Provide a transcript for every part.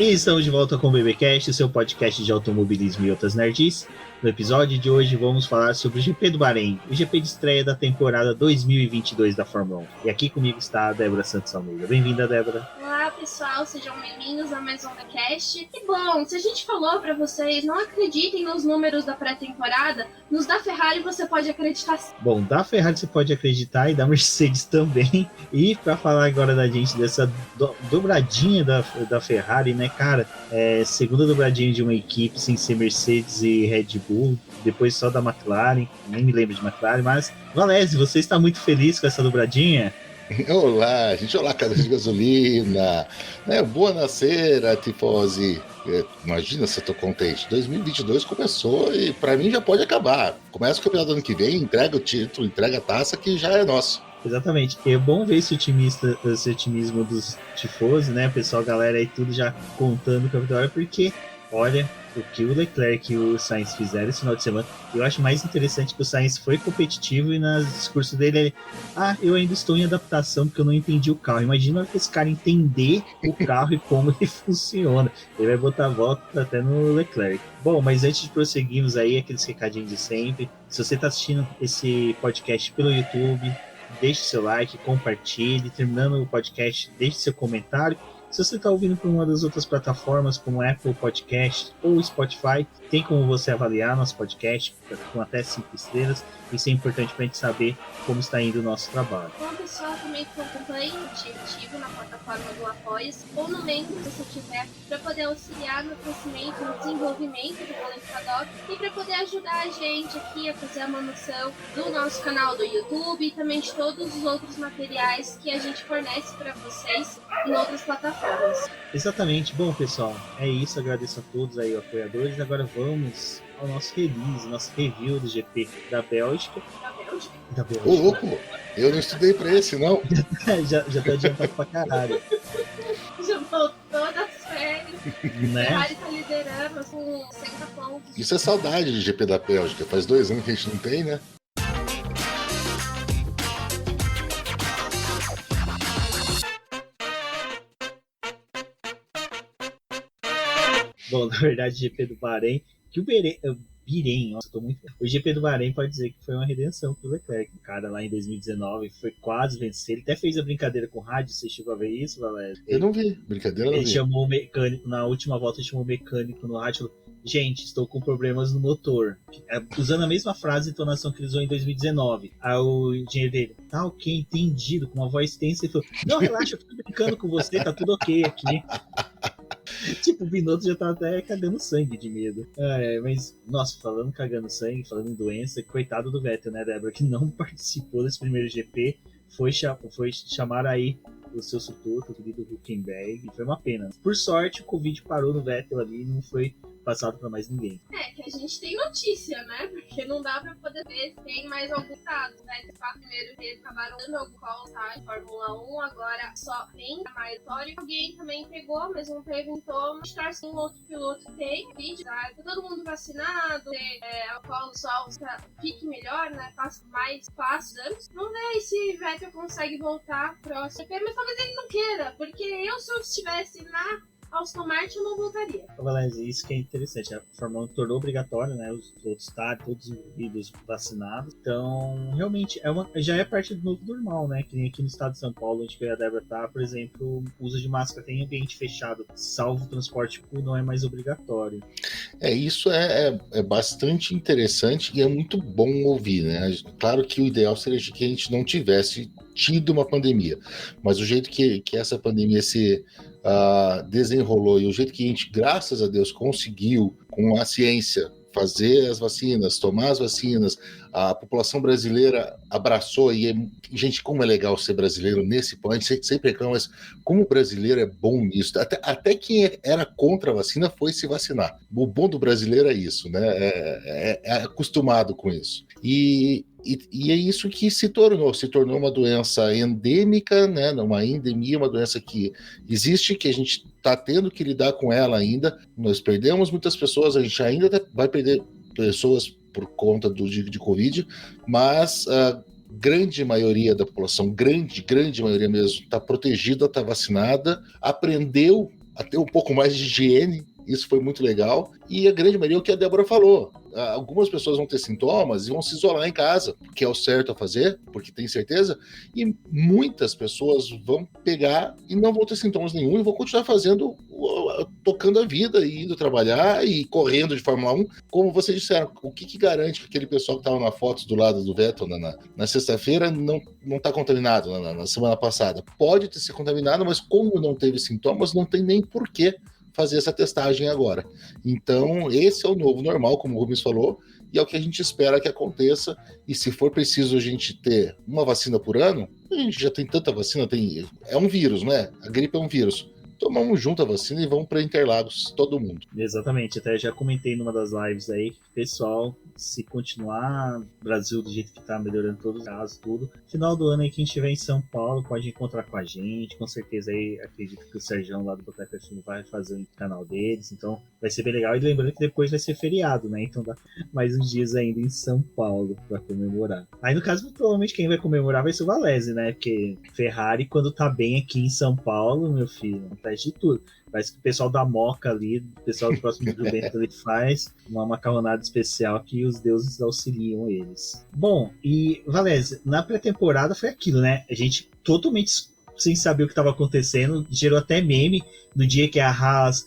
E estamos de volta com o BBcast, seu podcast de automobilismo e outras nerds. No episódio de hoje vamos falar sobre o GP do Bahrein, o GP de estreia da temporada 2022 da Fórmula 1. E aqui comigo está a Débora Santos Almeida. Bem-vinda, Débora. Olá, pessoal, sejam bem-vindos a mais um BBcast. E bom, se a gente falou para vocês, não acreditem nos números da pré-temporada, nos da Ferrari você pode acreditar sim. Bom, da Ferrari você pode acreditar e da Mercedes também. E para falar agora da gente dessa dobradinha da Ferrari, né, cara? Segunda dobradinha de uma equipe sem ser Mercedes e Red Bull, depois só da McLaren, nem me lembro de McLaren, mas Valese, você está muito feliz com essa dobradinha? Olá, gente, olá, cara de gasolina, boa nascera, tifosi. Imagina se eu tô contente. 2022 começou e pra mim já pode acabar. Começa o campeonato do ano que vem, entrega o título, entrega a taça que já é nosso. Exatamente. É bom ver esse otimismo dos tifosi, né? O pessoal, galera aí, tudo já contando o campeonato, porque, olha, o que o Leclerc e o Sainz fizeram esse final de semana, eu acho mais interessante que o Sainz foi competitivo e no discurso dele eu ainda estou em adaptação porque eu não entendi o carro. Imagina que esse cara entender o carro e como ele funciona. Ele vai botar a volta até no Leclerc. Bom, mas antes de prosseguirmos aí, aqueles recadinhos de sempre, se você está assistindo esse podcast pelo YouTube, deixe seu like, compartilhe. Terminando o podcast, deixe seu comentário. Se você está ouvindo por uma das outras plataformas, como Apple Podcast ou Spotify, tem como você avaliar nosso podcast com até 5 estrelas. Isso é importante para a gente saber como está indo o nosso trabalho. Bom, pessoal, também que acompanhe o ativo na plataforma do Apoia-se ou no membro, se você tiver, para poder auxiliar no crescimento, no desenvolvimento do Boleto Paddock e para poder ajudar a gente aqui a fazer a manutenção do nosso canal do YouTube e também de todos os outros materiais que a gente fornece para vocês em outras plataformas. Exatamente. Bom, pessoal, é isso. Agradeço a todos aí, apoiadores. Agora vamos ao nosso release, nosso review do GP da Bélgica. Da Bélgica? Ô, louco, eu não estudei pra esse, não. já tá adiantado pra caralho. Já voltou das férias. Né? A Ferrari tá liderando com 60 pontos. Isso é saudade de GP da Bélgica. Faz 2 anos que a gente não tem, né? Bom, na verdade, o GP do Bahrein, que o Bahrein, nossa, tô muito... O GP do Bahrein pode dizer que foi uma redenção pro Leclerc. O cara lá em 2019 foi quase vencer. Ele até fez a brincadeira com o rádio, você chegou a ver isso, Valério? Eu não vi, brincadeira não vi. Ele chamou o mecânico, na última volta ele chamou o mecânico no rádio e falou: gente, estou com problemas no motor. Usando a mesma frase e entonação que ele usou em 2019. Aí o engenheiro dele: tá ok, entendido, com uma voz tensa, ele falou: não, relaxa, eu tô brincando com você, tá tudo ok aqui. Tipo, o Binotto já tá até cagando sangue de medo. Mas, nossa, falando cagando sangue, falando em doença, coitado do Vettel, né, Débora, que não participou desse primeiro GP, foi chamar aí o seu substituto, o querido Hülkenberg, e foi uma pena. Por sorte, o Covid parou no Vettel ali e não foi passado pra mais ninguém. Que a gente tem notícia, né? Porque não dá pra poder ver se tem mais algum caso, né? Os 4 primeiros dias acabaram dando algum call, tá? Em Fórmula 1, agora só tem a maior. Alguém também pegou, mas não teve sintoma. Estar sim, um outro piloto tem vídeo, tá? Todo mundo vacinado, o qual só fique melhor, né? Faça mais passos anos. Vamos ver se Vettel consegue voltar próximo. Mas talvez ele não queira, porque se eu estivesse na Aston Martin, eu não voltaria. Valéria, isso que é interessante. A Fórmula 1 tornou obrigatório, né? Os pilotos estarem todos envolvidos, vacinados. Então, realmente, já é parte do novo normal, né? Que nem aqui no estado de São Paulo, onde a Débora tá, por exemplo, o uso de máscara tem ambiente fechado, salvo o transporte público, não é mais obrigatório. Isso é bastante interessante e é muito bom ouvir, né? Claro que o ideal seria que a gente não tivesse tido uma pandemia, mas o jeito que essa pandemia se desenrolou e o jeito que a gente, graças a Deus, conseguiu, com a ciência, fazer as vacinas, tomar as vacinas, a população brasileira abraçou, gente, como é legal ser brasileiro nesse ponto, a gente sempre reclama, mas como o brasileiro é bom nisso, até quem era contra a vacina foi se vacinar. O bom do brasileiro é isso, né? É acostumado com isso. E é isso que se tornou uma doença endêmica, né? Uma endemia, uma doença que existe, que a gente está tendo que lidar com ela ainda. Nós perdemos muitas pessoas, a gente ainda vai perder pessoas por conta de Covid, mas a grande maioria da população, grande maioria mesmo, está protegida, está vacinada, aprendeu a ter um pouco mais de higiene. Isso foi muito legal. E a grande maioria é o que a Débora falou. Algumas pessoas vão ter sintomas e vão se isolar em casa, que é o certo a fazer, porque tem certeza. E muitas pessoas vão pegar e não vão ter sintomas nenhum e vão continuar tocando a vida e indo trabalhar e correndo de Fórmula 1. Como vocês disseram, o que garante que aquele pessoal que estava na foto do lado do Vettel na sexta-feira não está contaminado na semana passada? Pode ter se contaminado, mas como não teve sintomas, não tem nem porquê fazer essa testagem agora. Então, esse é o novo normal, como o Rubens falou, e é o que a gente espera que aconteça. E se for preciso a gente ter uma vacina por ano, a gente já tem tanta vacina, é um vírus, né? A gripe é um vírus. Tomamos junto a vacina e vamos para Interlagos, todo mundo. Exatamente, até já comentei numa das lives aí, pessoal, se continuar o Brasil do jeito que tá, melhorando todos os casos, tudo, final do ano aí, quem estiver em São Paulo pode encontrar com a gente, com certeza aí, acredito que o Sérgio lá do Boteco FM vai fazer o canal deles, então vai ser bem legal, e lembrando que depois vai ser feriado, né, então dá mais uns dias ainda em São Paulo para comemorar. Aí no caso, provavelmente quem vai comemorar vai ser o Valese, né, porque Ferrari quando tá bem aqui em São Paulo, meu filho, de tudo. Parece que o pessoal da Moca ali, o pessoal do próximo do Bento ali faz uma macarronada especial que os deuses auxiliam eles. Bom, e Valese, na pré-temporada foi aquilo, né? A gente totalmente sem saber o que estava acontecendo, gerou até meme no dia que a Haas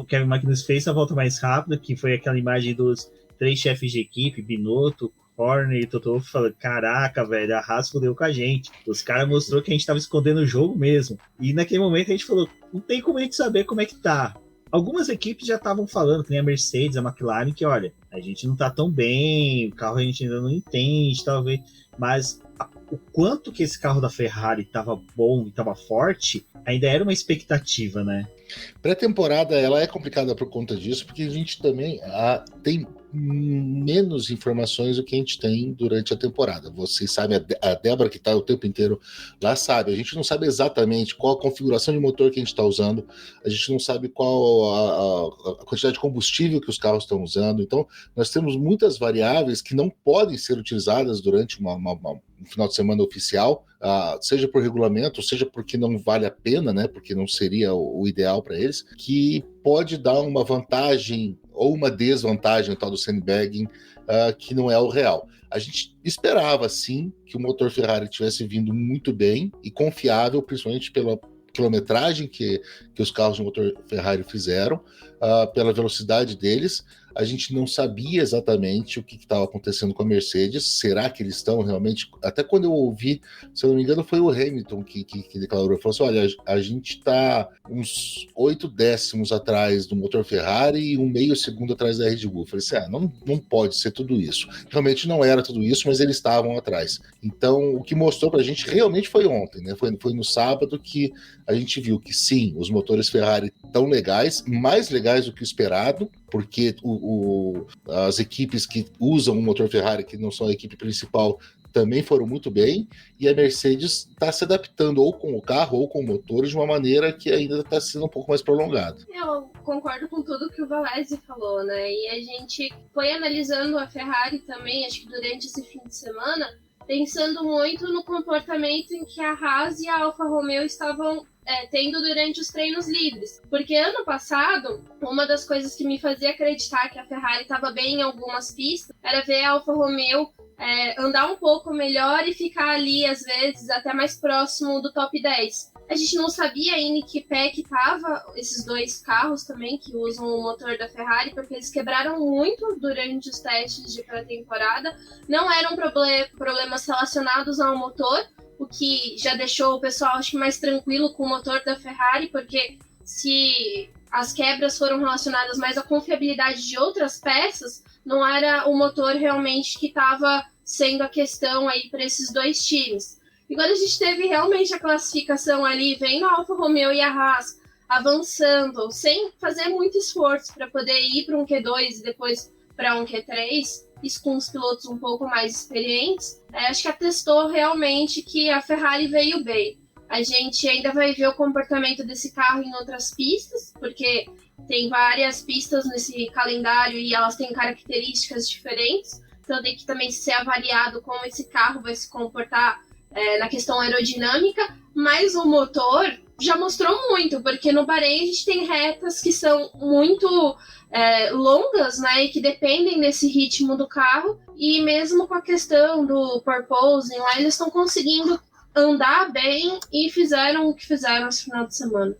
Kevin Magnussen fez a volta mais rápida, que foi aquela imagem dos 3 chefes de equipe, Binotto, Horner e Toto Wolff falando, caraca, velho, a Haas fudeu com a gente. Os caras mostrou que a gente tava escondendo o jogo mesmo. E naquele momento a gente falou, não tem como a gente saber como é que tá. Algumas equipes já estavam falando, que nem a Mercedes, a McLaren, que olha, a gente não tá tão bem, o carro a gente ainda não entende, talvez, mas o quanto que esse carro da Ferrari tava bom e tava forte, ainda era uma expectativa, né? Pré-temporada, ela é complicada por conta disso, porque a gente também tem menos informações do que a gente tem durante a temporada. Vocês sabem, a Débora que está o tempo inteiro lá sabe, a gente não sabe exatamente qual a configuração de motor que a gente está usando, a gente não sabe qual a quantidade de combustível que os carros estão usando, então nós temos muitas variáveis que não podem ser utilizadas durante um final de semana oficial, seja por regulamento, seja porque não vale a pena, né, porque não seria o ideal para eles, que pode dar uma vantagem ou uma desvantagem, o tal do sandbagging, que não é o real. A gente esperava, sim, que o motor Ferrari tivesse vindo muito bem e confiável, principalmente pela quilometragem que os carros de motor Ferrari fizeram, pela velocidade deles. A gente não sabia exatamente o que estava acontecendo com a Mercedes. Será que eles estão realmente... Até quando eu ouvi, se eu não me engano, foi o Hamilton que declarou. Falou assim, olha, a gente está uns 8 décimos atrás do motor Ferrari e um meio segundo atrás da Red Bull. Eu falei assim, não pode ser tudo isso. Realmente não era tudo isso, mas eles estavam atrás. Então, o que mostrou para a gente realmente foi ontem, né? Foi no sábado que a gente viu que sim, os motores Ferrari estão legais, mais legais do que o esperado, porque as equipes que usam o motor Ferrari, que não são a equipe principal, também foram muito bem, e a Mercedes está se adaptando ou com o carro ou com o motor de uma maneira que ainda está sendo um pouco mais prolongado. Eu concordo com tudo que o Valese falou, né? E a gente foi analisando a Ferrari também, acho que durante esse fim de semana, pensando muito no comportamento em que a Haas e a Alfa Romeo estavam tendo durante os treinos livres. Porque ano passado, uma das coisas que me fazia acreditar que a Ferrari estava bem em algumas pistas era ver a Alfa Romeo andar um pouco melhor e ficar ali, às vezes, até mais próximo do top 10. A gente não sabia ainda em que pé que tava esses dois carros também, que usam o motor da Ferrari, porque eles quebraram muito durante os testes de pré-temporada. Não eram problemas relacionados ao motor, o que já deixou o pessoal, acho que, mais tranquilo com o motor da Ferrari, porque se as quebras foram relacionadas mais à confiabilidade de outras peças, não era o motor realmente que estava sendo a questão aí para esses dois times. E quando a gente teve realmente a classificação ali, vendo a Alfa Romeo e a Haas avançando, sem fazer muito esforço para poder ir para um Q2 e depois para um Q3, isso com os pilotos um pouco mais experientes, acho que atestou realmente que a Ferrari veio bem. A gente ainda vai ver o comportamento desse carro em outras pistas, porque tem várias pistas nesse calendário e elas têm características diferentes, então tem que também ser avaliado como esse carro vai se comportar na questão aerodinâmica, mas o motor já mostrou muito, porque no Bahrein a gente tem retas que são muito longas, né, e que dependem desse ritmo do carro, e mesmo com a questão do porpoising lá, eles estão conseguindo andar bem e fizeram o que fizeram esse final de semana.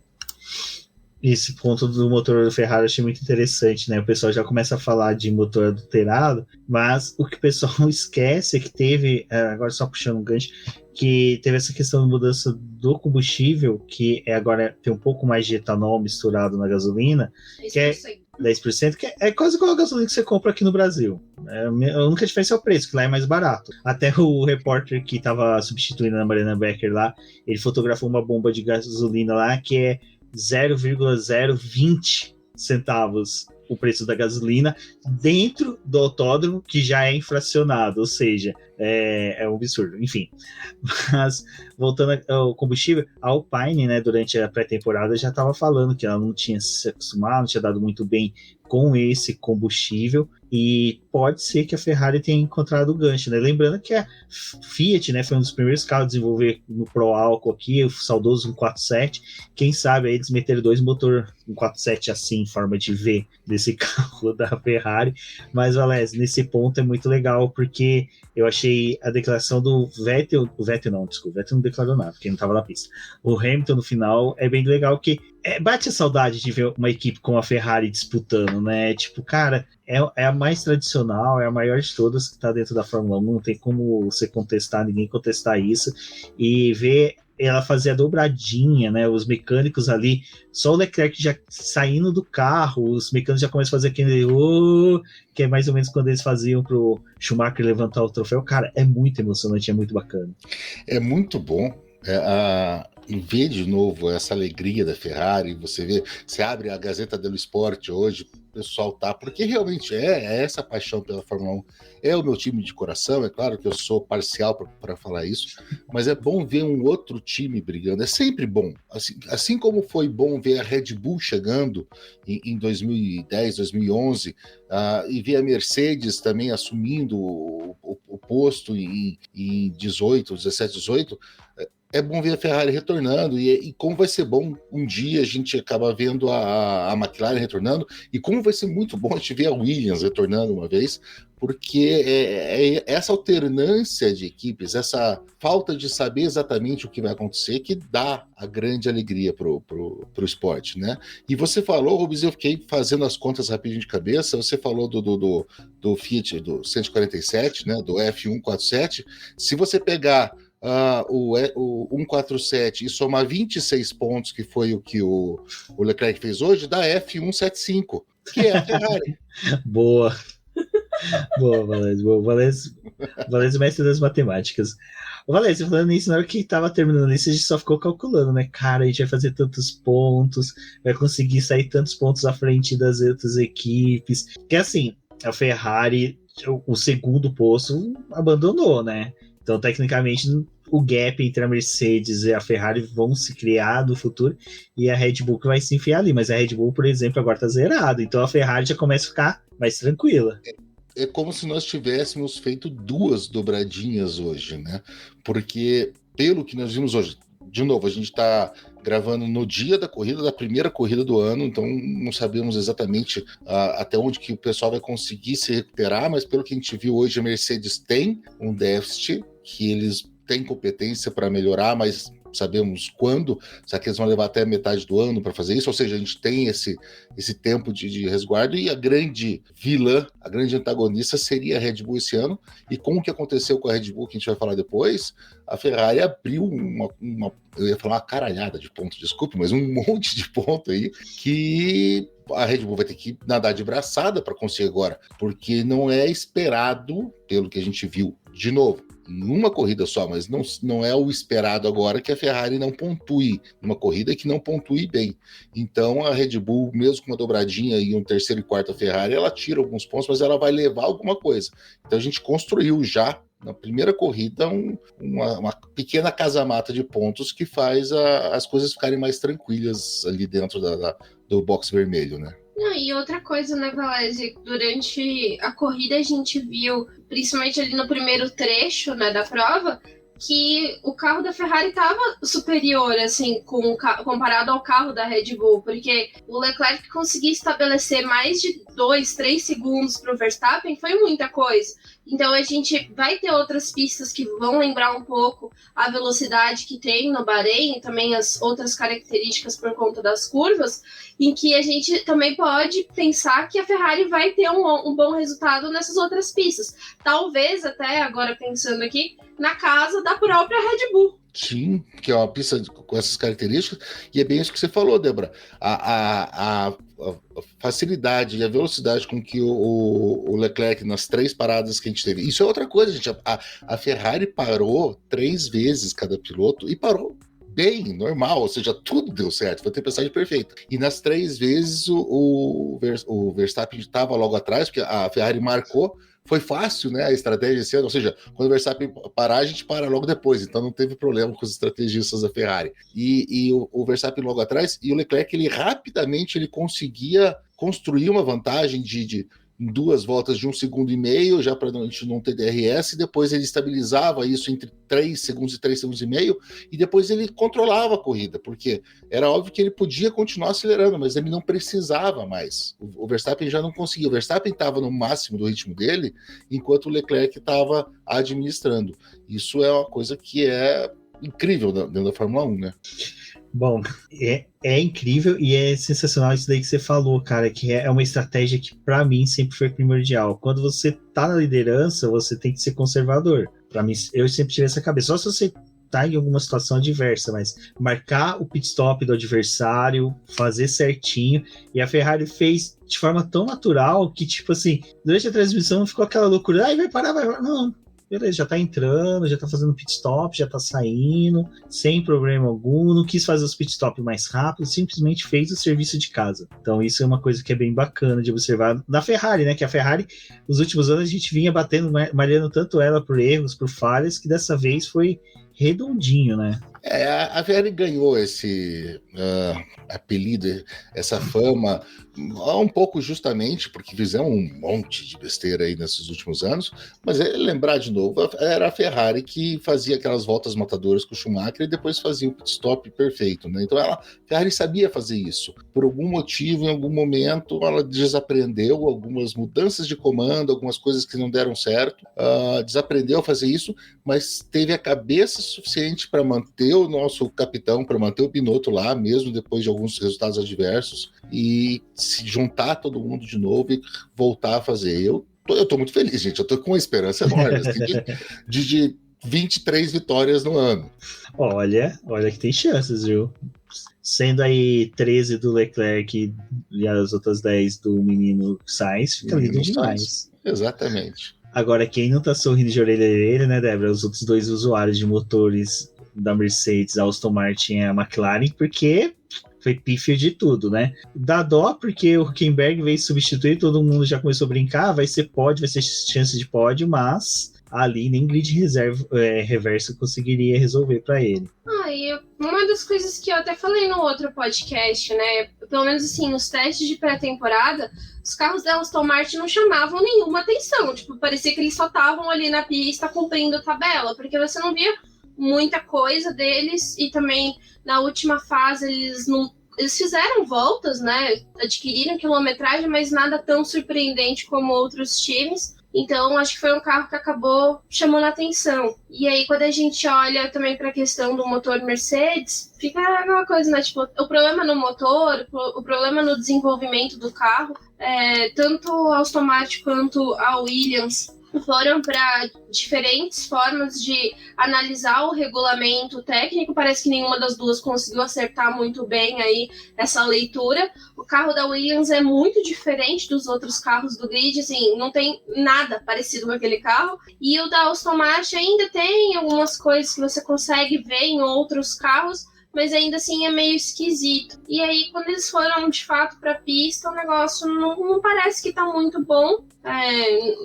Esse ponto do motor do Ferrari eu achei muito interessante, né? O pessoal já começa a falar de motor adulterado, mas o que o pessoal esquece é que teve, agora só puxando um gancho, que teve essa questão de mudança do combustível, que agora tem um pouco mais de etanol misturado na gasolina, 10%. que é 10%, que é quase igual a gasolina que você compra aqui no Brasil. A única diferença é o preço, que lá é mais barato. Até o repórter que estava substituindo a Mariana Becker lá, ele fotografou uma bomba de gasolina lá que é 0,020 centavos o preço da gasolina dentro do autódromo, que já é inflacionado, ou seja, é um absurdo, enfim. Mas, voltando ao combustível, a Alpine, né, durante a pré-temporada já estava falando que ela não tinha se acostumado, não tinha dado muito bem com esse combustível, e pode ser que a Ferrari tenha encontrado o gancho, né? Lembrando que a Fiat, né, foi um dos primeiros carros a desenvolver no Pro Álcool aqui, o saudoso 147. Quem sabe aí eles meteram 2 motor 147 assim, em forma de V, desse carro da Ferrari. Mas, Valéz, nesse ponto é muito legal, porque eu achei a declaração do Vettel, o Vettel não declarou nada, porque não estava na pista. O Hamilton no final é bem legal, que bate a saudade de ver uma equipe com a Ferrari disputando, né? Tipo, cara, é a mais tradicional, é a maior de todas que tá dentro da Fórmula 1, não tem como você contestar, ninguém contestar isso, e ver ela fazer a dobradinha, né? Os mecânicos ali, só o Leclerc já saindo do carro, os mecânicos já começam a fazer aquele que é mais ou menos quando eles faziam pro Schumacher levantar o troféu. Cara, é muito emocionante, é muito bacana. É muito bom. Ver de novo essa alegria da Ferrari, você abre a Gazeta dello Sport hoje, o pessoal tá, porque realmente é essa paixão pela Fórmula 1, é o meu time de coração, é claro que eu sou parcial para falar isso, mas é bom ver um outro time brigando, é sempre bom, assim como foi bom ver a Red Bull chegando em 2010, 2011, e ver a Mercedes também assumindo o posto em 18, 17, 18, é bom ver a Ferrari retornando, e como vai ser bom um dia a gente acaba vendo a McLaren retornando, e como vai ser muito bom a gente ver a Williams retornando uma vez, porque é essa alternância de equipes, essa falta de saber exatamente o que vai acontecer, que dá a grande alegria pro esporte, né? E você falou, Rubens, eu fiquei fazendo as contas rapidinho de cabeça, você falou do Fiat, do 147, né, do F147, se você pegar o 147 e somar 26 pontos, que foi o que o Leclerc fez hoje, dá F175, que é a Ferrari. Boa, Valéz. Valéz, mestre das matemáticas. Valéz, falando nisso, na hora que tava terminando isso, a gente só ficou calculando, né? Cara, a gente vai fazer tantos pontos, vai conseguir sair tantos pontos à frente das outras equipes. Que assim, a Ferrari, o segundo posto, abandonou, né? Então, tecnicamente, o gap entre a Mercedes e a Ferrari vão se criar no futuro, e a Red Bull que vai se enfiar ali. Mas a Red Bull, por exemplo, agora tá zerada. Então a Ferrari já começa a ficar mais tranquila. É como se nós tivéssemos feito 2 dobradinhas hoje, né? Porque, pelo que nós vimos hoje, de novo, a gente está gravando no dia da corrida, da primeira corrida do ano, então não sabemos exatamente até onde que o pessoal vai conseguir se recuperar, mas pelo que a gente viu hoje, a Mercedes tem um déficit que eles têm competência para melhorar, mas sabemos quando, será que eles vão levar até metade do ano para fazer isso? Ou seja, a gente tem esse tempo de resguardo, e a grande vilã, a grande antagonista seria a Red Bull esse ano, e com o que aconteceu com a Red Bull, que a gente vai falar depois, a Ferrari abriu eu ia falar uma caralhada de ponto, desculpe, mas um monte de ponto aí, que a Red Bull vai ter que nadar de braçada para conseguir agora, porque não é esperado, pelo que a gente viu, de novo, numa corrida só, mas não é o esperado agora que a Ferrari não pontue numa corrida, que não pontue bem. Então a Red Bull, mesmo com uma dobradinha e um terceiro e quarto a Ferrari, ela tira alguns pontos, mas ela vai levar alguma coisa. Então a gente construiu já na primeira corrida uma pequena casa-mata de pontos que faz as coisas ficarem mais tranquilas ali dentro do box vermelho, né? Não, e outra coisa, né, Valézia, durante a corrida a gente viu, principalmente ali no primeiro trecho, né, da prova, que o carro da Ferrari estava superior, assim, comparado ao carro da Red Bull, porque o Leclerc conseguir estabelecer mais de 2, 3 segundos para o Verstappen foi muita coisa. Então a gente vai ter outras pistas que vão lembrar um pouco a velocidade que tem no Bahrein e também as outras características por conta das curvas, em que a gente também pode pensar que a Ferrari vai ter um bom resultado nessas outras pistas. Talvez até, agora pensando aqui, na casa da própria Red Bull. Sim, que é uma pista com essas características, e é bem isso que você falou, Débora. A facilidade e a velocidade com que o Leclerc, nas 3 paradas que a gente teve, isso é outra coisa, gente. A Ferrari parou 3 vezes cada piloto e parou bem, normal, ou seja, tudo deu certo, foi a tempestade perfeita. E nas 3 vezes o Verstappen estava logo atrás, porque a Ferrari marcou. Foi fácil, né, a estratégia esse ano, ou seja, quando o Verstappen parar, a gente para logo depois, então não teve problema com os estrategistas da Ferrari. E o Verstappen logo atrás, e o Leclerc, ele rapidamente conseguia construir uma vantagem de em 2 voltas de 1,5 segundos, já para a gente não ter DRS, e depois ele estabilizava isso entre 3 segundos e 3,5 segundos, e depois ele controlava a corrida, porque era óbvio que ele podia continuar acelerando, mas ele não precisava mais. O Verstappen já não conseguia. O Verstappen estava no máximo do ritmo dele, enquanto o Leclerc estava administrando. Isso é uma coisa que é incrível dentro da Fórmula 1, né? Bom, é incrível e é sensacional isso daí que você falou, cara, que é uma estratégia que pra mim sempre foi primordial. Quando você tá na liderança, você tem que ser conservador. Pra mim, eu sempre tive essa cabeça. Só se você tá em alguma situação adversa, mas marcar o pit stop do adversário, fazer certinho, e a Ferrari fez de forma tão natural que, tipo assim, durante a transmissão não ficou aquela loucura, vai parar, não. Beleza, já tá entrando, já tá fazendo pit stop, já tá saindo, sem problema algum, não quis fazer os pit stop mais rápido, simplesmente fez o serviço de casa. Então isso é uma coisa que é bem bacana de observar na Ferrari, né? Que a Ferrari, nos últimos anos, a gente vinha batendo, malhando tanto ela por erros, por falhas, que dessa vez foi redondinho, né? A Ferrari ganhou esse apelido, essa fama, um pouco justamente porque fizeram um monte de besteira aí nesses últimos anos, mas lembrar de novo, era a Ferrari que fazia aquelas voltas matadoras com o Schumacher e depois fazia o pit stop perfeito, né? Então a Ferrari sabia fazer isso. Por algum motivo, em algum momento, ela desaprendeu algumas mudanças de comando, algumas coisas que não deram certo, desaprendeu a fazer isso, mas teve a cabeça suficiente para manter o nosso capitão, para manter o Binotto lá, mesmo depois de alguns resultados adversos, e se juntar todo mundo de novo e voltar a fazer. Eu tô muito feliz, gente. Eu tô com uma esperança enorme assim, de 23 vitórias no ano. Olha que tem chances, viu? Sendo aí 13 do Leclerc e as outras 10 do menino Sainz, fica lindo demais. Exatamente. Agora, quem não tá sorrindo de orelha a orelha, né, Débora? Os outros 2 usuários de motores da Mercedes, a Aston Martin e a McLaren, porque foi pífio de tudo, né? Dá dó porque o Hülkenberg veio substituir, todo mundo já começou a brincar, vai ser pódio, vai ser chance de pódio, mas ali nem grid reverso conseguiria resolver para ele. E uma das coisas que eu até falei no outro podcast, né? Pelo menos assim, nos testes de pré-temporada, os carros da Aston Martin não chamavam nenhuma atenção. Tipo, parecia que eles só estavam ali na pista cumprindo tabela, porque você não via muita coisa deles, e também na última fase eles fizeram voltas, né? Adquiriram quilometragem, mas nada tão surpreendente como outros times. Então, acho que foi um carro que acabou chamando a atenção. E aí, quando a gente olha também para a questão do motor Mercedes, fica aquela coisa, né? Tipo, o problema no motor, o problema no desenvolvimento do carro, tanto a Aston Martin quanto a Williams foram para diferentes formas de analisar o regulamento técnico. Parece que nenhuma das duas conseguiu acertar muito bem aí essa leitura. O carro da Williams é muito diferente dos outros carros do grid, assim, não tem nada parecido com aquele carro. E o da Aston Martin ainda tem algumas coisas que você consegue ver em outros carros, mas ainda assim é meio esquisito. E aí, quando eles foram de fato para a pista, o negócio não parece que tá muito bom.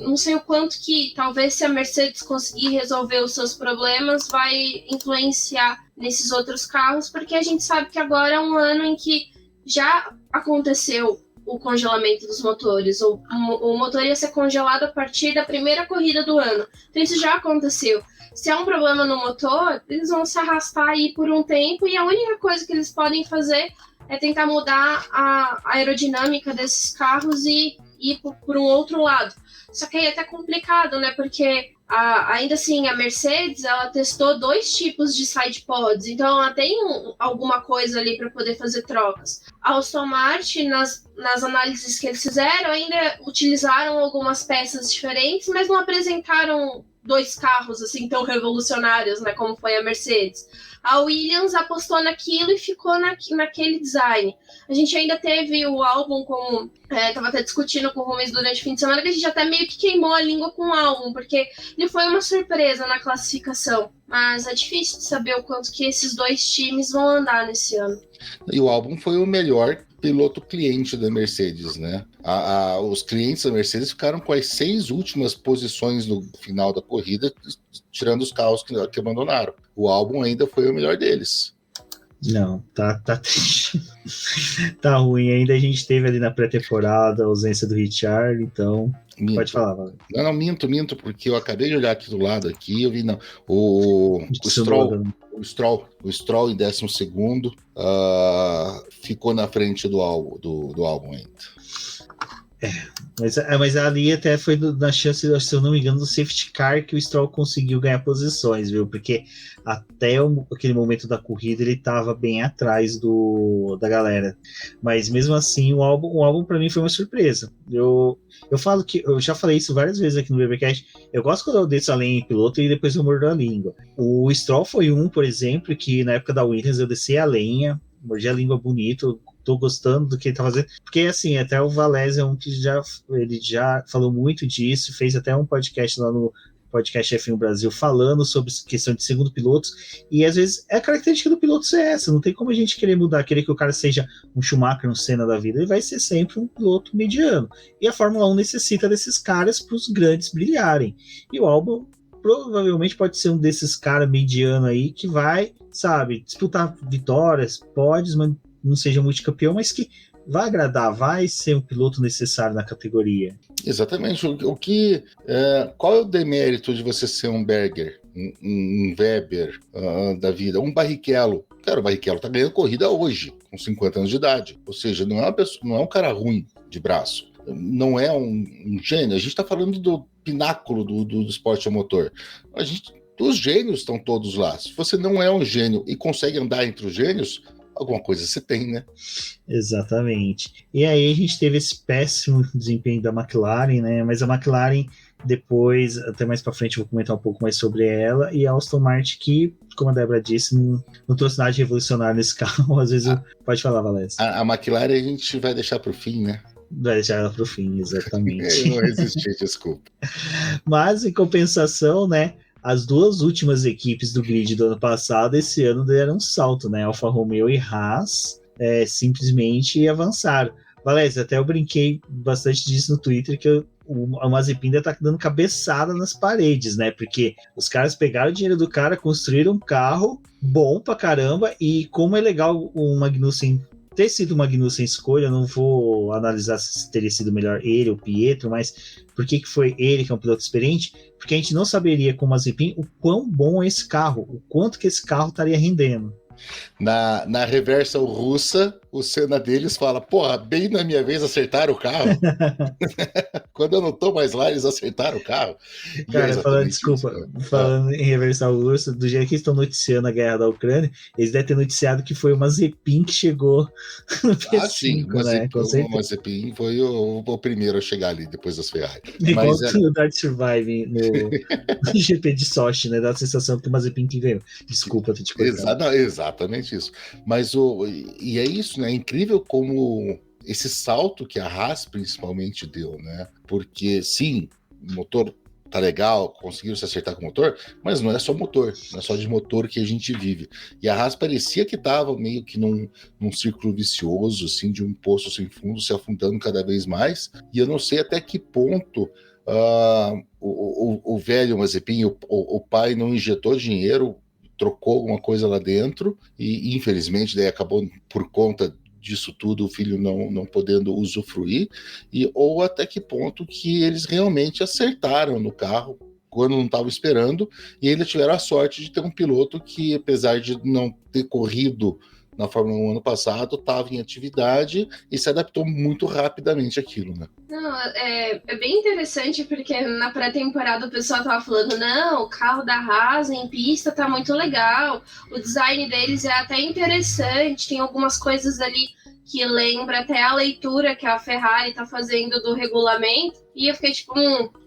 Não sei o quanto que, talvez, se a Mercedes conseguir resolver os seus problemas, vai influenciar nesses outros carros, porque a gente sabe que agora é um ano em que já aconteceu o congelamento dos motores. O motor ia ser congelado a partir da primeira corrida do ano. Então isso já aconteceu. Se há um problema no motor, eles vão se arrastar aí por um tempo e a única coisa que eles podem fazer é tentar mudar a aerodinâmica desses carros e ir por um outro lado. Só que aí é até complicado, né? Porque ainda assim a Mercedes ela testou 2 tipos de side pods, então ela tem alguma coisa ali para poder fazer trocas. A Aston Martin, nas análises que eles fizeram, ainda utilizaram algumas peças diferentes, mas não apresentaram 2 carros assim tão revolucionários, né, como foi a Mercedes. A Williams apostou naquilo e ficou naquele design. A gente ainda teve o álbum como... Tava até discutindo com o Rubens durante o fim de semana, que a gente até meio que queimou a língua com o álbum, porque ele foi uma surpresa na classificação. Mas é difícil de saber o quanto que esses 2 times vão andar nesse ano. E o álbum foi o melhor piloto cliente da Mercedes, né? Os clientes da Mercedes ficaram com as 6 últimas posições no final da corrida, tirando os carros que abandonaram. O álbum ainda foi o melhor deles. Não, tá triste. Tá ruim. Ainda a gente teve ali na pré-temporada a ausência do Richard, então Minto. Pode falar, Valério. Não, minto, porque eu acabei de olhar aqui do lado aqui, eu vi, não. O Stroll em 12º ficou na frente do álbum ainda. Mas ali até foi na chance, se eu não me engano, do safety car que o Stroll conseguiu ganhar posições, viu? Porque até aquele momento da corrida ele estava bem atrás da galera. Mas mesmo assim, o álbum para mim foi uma surpresa. Eu falo que eu já falei isso várias vezes aqui no BBcast. Eu gosto quando eu desço a lenha em piloto e depois eu mordo a língua. O Stroll foi por exemplo, que na época da Williams eu desci a lenha, mordi a língua bonito. Tô gostando do que ele tá fazendo, porque assim, até o Valese é um que ele já falou muito disso, fez até um podcast lá no podcast F1 Brasil falando sobre questão de segundo pilotos, e às vezes a característica do piloto ser essa, não tem como a gente querer mudar, querer que o cara seja um Schumacher, um Senna da vida, ele vai ser sempre um piloto mediano, e a Fórmula 1 necessita desses caras para os grandes brilharem, e o Albon provavelmente pode ser um desses caras mediano aí, que vai, sabe, disputar vitórias, pódios, mas não seja multicampeão, mas que vai agradar, vai ser um piloto necessário na categoria. Exatamente. Qual é o demérito de você ser um Berger, um Weber da vida, um Barrichello? Cara, o Barrichello tá ganhando corrida hoje, com 50 anos de idade. Ou seja, não é um cara ruim de braço. Não é um gênio. A gente tá falando do pináculo do esporte a motor. Os gênios estão todos lá. Se você não é um gênio e consegue andar entre os gênios, alguma coisa você tem, né? Exatamente. E aí a gente teve esse péssimo desempenho da McLaren, né? Mas a McLaren, depois, até mais pra frente, eu vou comentar um pouco mais sobre ela, e a Aston Martin, que, como a Débora disse, não trouxe nada de revolucionário nesse carro. Às vezes pode falar, Valéria. A McLaren a gente vai deixar pro fim, né? Vai deixar ela pro fim, exatamente. Eu não resisti, desculpa. Mas, em compensação, né? As 2 últimas equipes do grid do ano passado, esse ano deram um salto, né? Alfa Romeo e Haas simplesmente avançaram. Valéria, até eu brinquei bastante disso no Twitter, que o Mazepin ainda tá dando cabeçada nas paredes, né? Porque os caras pegaram o dinheiro do cara, construíram um carro bom pra caramba, e como é legal o Magnussen ter sido o Magnussen escolha, eu não vou analisar se teria sido melhor ele ou Pietro, mas por que foi ele, que é um piloto experiente? Porque a gente não saberia com o Mazepin o quão bom é esse carro, o quanto que esse carro estaria rendendo. Na reversa russa, o Senna deles fala, porra, bem na minha vez acertaram o carro. Quando eu não tô mais lá, eles acertaram o carro. Cara, falando em reversal russa, do jeito que eles estão noticiando a guerra da Ucrânia, eles devem ter noticiado que foi o Mazepin que chegou no P5, sim, né? O Mazepin foi o primeiro a chegar ali, depois das Ferrari. Igual o Dark Survive no GP de Sochi, né? Dá a sensação que o Mazepin que ganhou. Desculpa ter te cortado. Exatamente isso. Mas e é isso, né? É incrível como esse salto que a Haas principalmente deu, né? Porque sim, o motor tá legal, conseguiram se acertar com o motor, mas não é só motor, não é só de motor que a gente vive. E a Haas parecia que estava meio que num círculo vicioso, assim, de um poço sem fundo, se afundando cada vez mais, e eu não sei até que ponto o velho Mazepin, o pai não injetou dinheiro, trocou alguma coisa lá dentro, e infelizmente daí acabou por conta disso tudo, o filho não podendo usufruir, ou até que ponto que eles realmente acertaram no carro quando não estavam esperando, e ainda tiveram a sorte de ter um piloto que, apesar de não ter corrido na Fórmula 1 ano passado, estava em atividade e se adaptou muito rapidamente àquilo, né? Não, é bem interessante porque na pré-temporada o pessoal tava falando, não, o carro da Haas em pista tá muito legal, o design deles é até interessante, tem algumas coisas ali que lembra até a leitura que a Ferrari tá fazendo do regulamento, e eu fiquei tipo,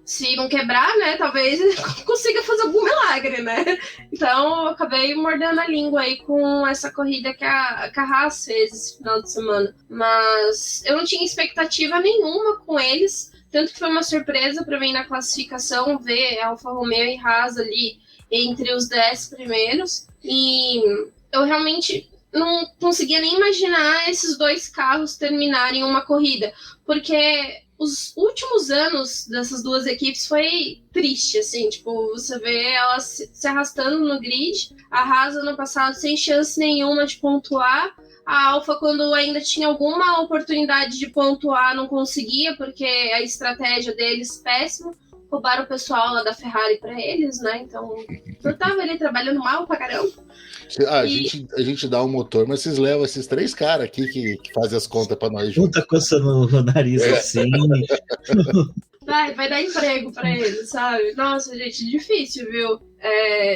se não quebrar, né, talvez consiga fazer algum milagre, né? Então eu acabei mordendo a língua aí com essa corrida que a Haas fez esse final de semana. Mas eu não tinha expectativa nenhuma com eles, tanto que foi uma surpresa para mim na classificação ver Alfa Romeo e Haas ali entre os 10 primeiros, e eu realmente não conseguia nem imaginar esses dois carros terminarem uma corrida, porque os últimos anos dessas duas equipes foi triste, assim, tipo, você vê elas se arrastando no grid, a Haas ano passado sem chance nenhuma de pontuar, a Alfa, quando ainda tinha alguma oportunidade de pontuar, não conseguia, porque a estratégia deles péssima, roubaram o pessoal lá da Ferrari para eles, né, então eu tava ali trabalhando mal pra caramba. A gente dá um motor, mas vocês levam esses 3 caras aqui que fazem as contas para nós. Puta coçando o nariz assim. Vai dar emprego para eles, sabe? Nossa, gente, difícil, viu?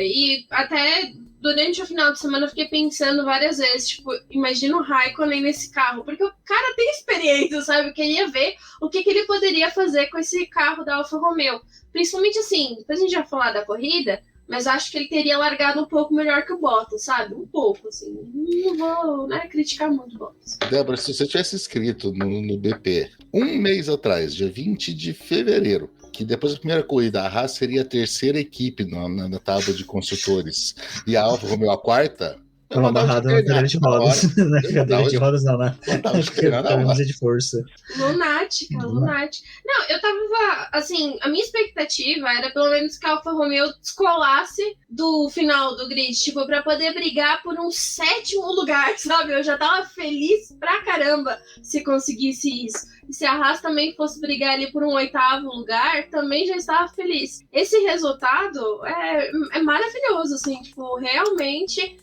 E até durante o final de semana eu fiquei pensando várias vezes, tipo, imagina o Raikkonen nesse carro, porque o cara tem experiência, sabe? Eu queria ver o que ele poderia fazer com esse carro da Alfa Romeo. Principalmente assim, depois a gente vai falar da corrida, mas acho que ele teria largado um pouco melhor que o Bottas, sabe? Um pouco, assim. Não vou, né, criticar muito o Bottas. Débora, se você tivesse escrito no BP um mês atrás, dia 20 de fevereiro, que depois da primeira corrida a Haas seria a terceira equipe na tábua de construtores e a Alfa Romeo a quarta, Tava amarrado na cadeira de rodas. Na cadeira de rodas, não, na camisa de força. Lunática. Não, eu tava, assim, a minha expectativa era pelo menos que a Alfa Romeo descolasse do final do grid, tipo, pra poder brigar por um 7º lugar, sabe? Eu já tava feliz pra caramba se conseguisse isso. E se a Haas também fosse brigar ali por um 8º lugar, também já estava feliz. Esse resultado é maravilhoso, assim, tipo, realmente...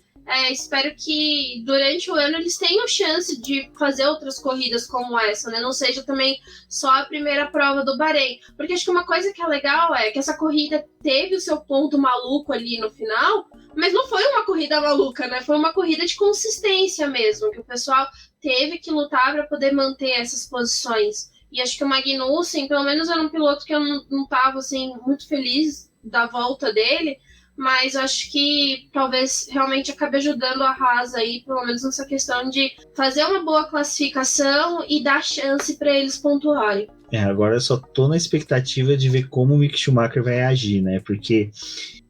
espero que durante o ano eles tenham chance de fazer outras corridas como essa, né? Não seja também só a primeira prova do Bahrein. Porque acho que uma coisa que é legal é que essa corrida teve o seu ponto maluco ali no final, mas não foi uma corrida maluca, né? Foi uma corrida de consistência mesmo, que o pessoal teve que lutar para poder manter essas posições. E acho que o Magnussen, pelo menos era um piloto que eu não tava, assim, muito feliz da volta dele, mas acho que talvez realmente acabe ajudando a Haas aí, pelo menos nessa questão de fazer uma boa classificação e dar chance para eles pontuarem. Agora eu só tô na expectativa de ver como o Mick Schumacher vai agir, né? Porque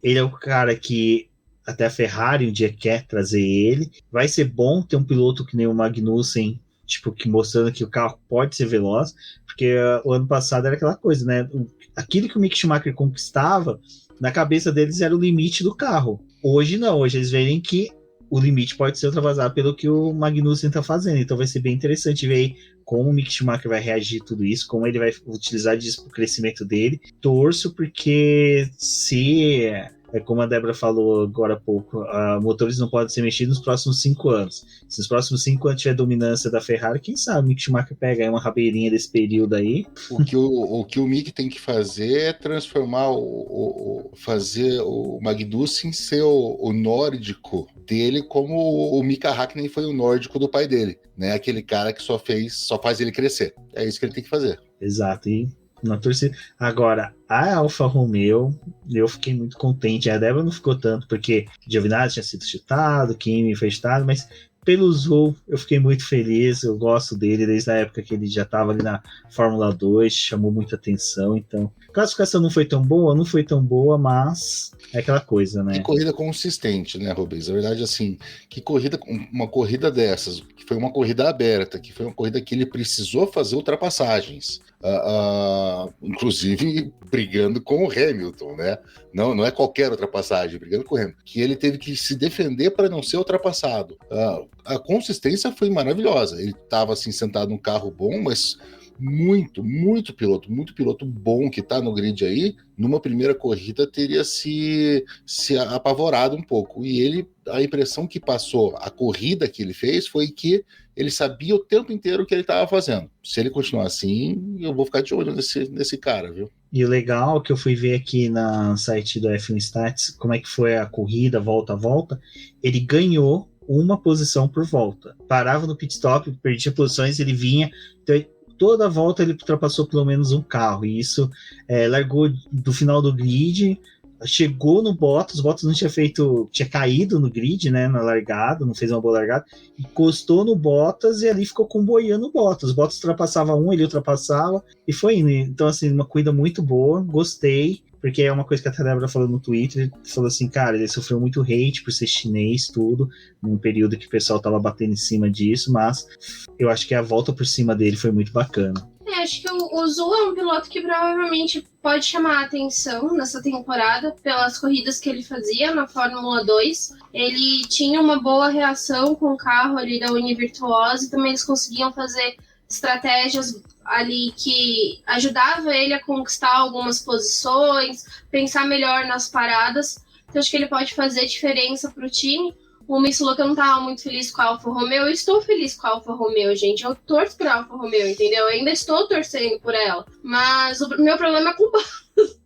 ele é o cara que até a Ferrari um dia quer trazer ele. Vai ser bom ter um piloto que nem o Magnussen, tipo, que mostrando que o carro pode ser veloz, porque o ano passado era aquela coisa, né? Aquilo que o Mick Schumacher conquistava, na cabeça deles era o limite do carro. Hoje não, hoje eles veem que o limite pode ser ultrapassado pelo que o Magnussen está fazendo. Então vai ser bem interessante ver aí como o Mick Schumacher vai reagir a tudo isso, como ele vai utilizar disso para o crescimento dele. Torço porque se... como a Débora falou agora há pouco, motores não podem ser mexidos nos próximos 5 anos. Se nos próximos 5 anos tiver dominância da Ferrari, quem sabe o Mick Schumacher pega aí uma rabeirinha desse período aí. O que o Mick tem que fazer é transformar fazer o Magnussen ser o nórdico dele, como o Mika Hakkinen foi o nórdico do pai dele, né? Aquele cara que só faz ele crescer. É isso que ele tem que fazer. Exato, e na torcida. Agora, a Alfa Romeo, eu fiquei muito contente. A Débora não ficou tanto, porque Giovinazzi tinha sido chutado, Kimi foi chutado, mas pelo Zou eu fiquei muito feliz. Eu gosto dele desde a época que ele já estava ali na Fórmula 2, chamou muita atenção. Então, a classificação não foi tão boa, mas é aquela coisa, né? Que corrida consistente, né, Rubens? Na verdade, assim, uma corrida dessas, que foi uma corrida aberta, que foi uma corrida que ele precisou fazer ultrapassagens. Inclusive brigando com o Hamilton, né? Não é qualquer ultrapassagem, brigando com o Hamilton, que ele teve que se defender para não ser ultrapassado. a consistência foi maravilhosa. Ele estava assim sentado num carro bom, mas muito piloto bom que está no grid aí, numa primeira corrida teria se apavorado um pouco. E ele, a impressão que passou, a corrida que ele fez, foi que ele sabia o tempo inteiro o que ele estava fazendo. Se ele continuar assim, eu vou ficar de olho nesse cara, viu? E o legal que eu fui ver aqui no site do F1 Stats, como é que foi a corrida, volta a volta, ele ganhou uma posição por volta. Parava no pit stop, perdia posições, ele vinha... Então, toda a volta ele ultrapassou pelo menos um carro, e isso largou do final do grid, chegou no Bottas, o Bottas não tinha caído no grid, né, na largada, não fez uma boa largada, encostou no Bottas e ali ficou comboiando o Bottas ultrapassava um, ele ultrapassava, e foi indo. Então, assim, uma corrida muito boa, gostei, porque é uma coisa que a Débora falou no Twitter, ele falou assim, cara, ele sofreu muito hate por ser chinês, tudo, num período que o pessoal tava batendo em cima disso, mas eu acho que a volta por cima dele foi muito bacana. Acho que o Zhou é um piloto que provavelmente pode chamar a atenção nessa temporada pelas corridas que ele fazia na Fórmula 2. Ele tinha uma boa reação com o carro ali da Univirtuose, e também eles conseguiam fazer estratégias ali que ajudava ele a conquistar algumas posições, pensar melhor nas paradas. Então acho que ele pode fazer diferença para o time. O Miss falou que eu não estava muito feliz com a Alfa Romeo. Eu estou feliz com a Alfa Romeo, gente. Eu torço para a Alfa Romeo, entendeu? Eu ainda estou torcendo por ela. Mas o meu problema é com o Bottas.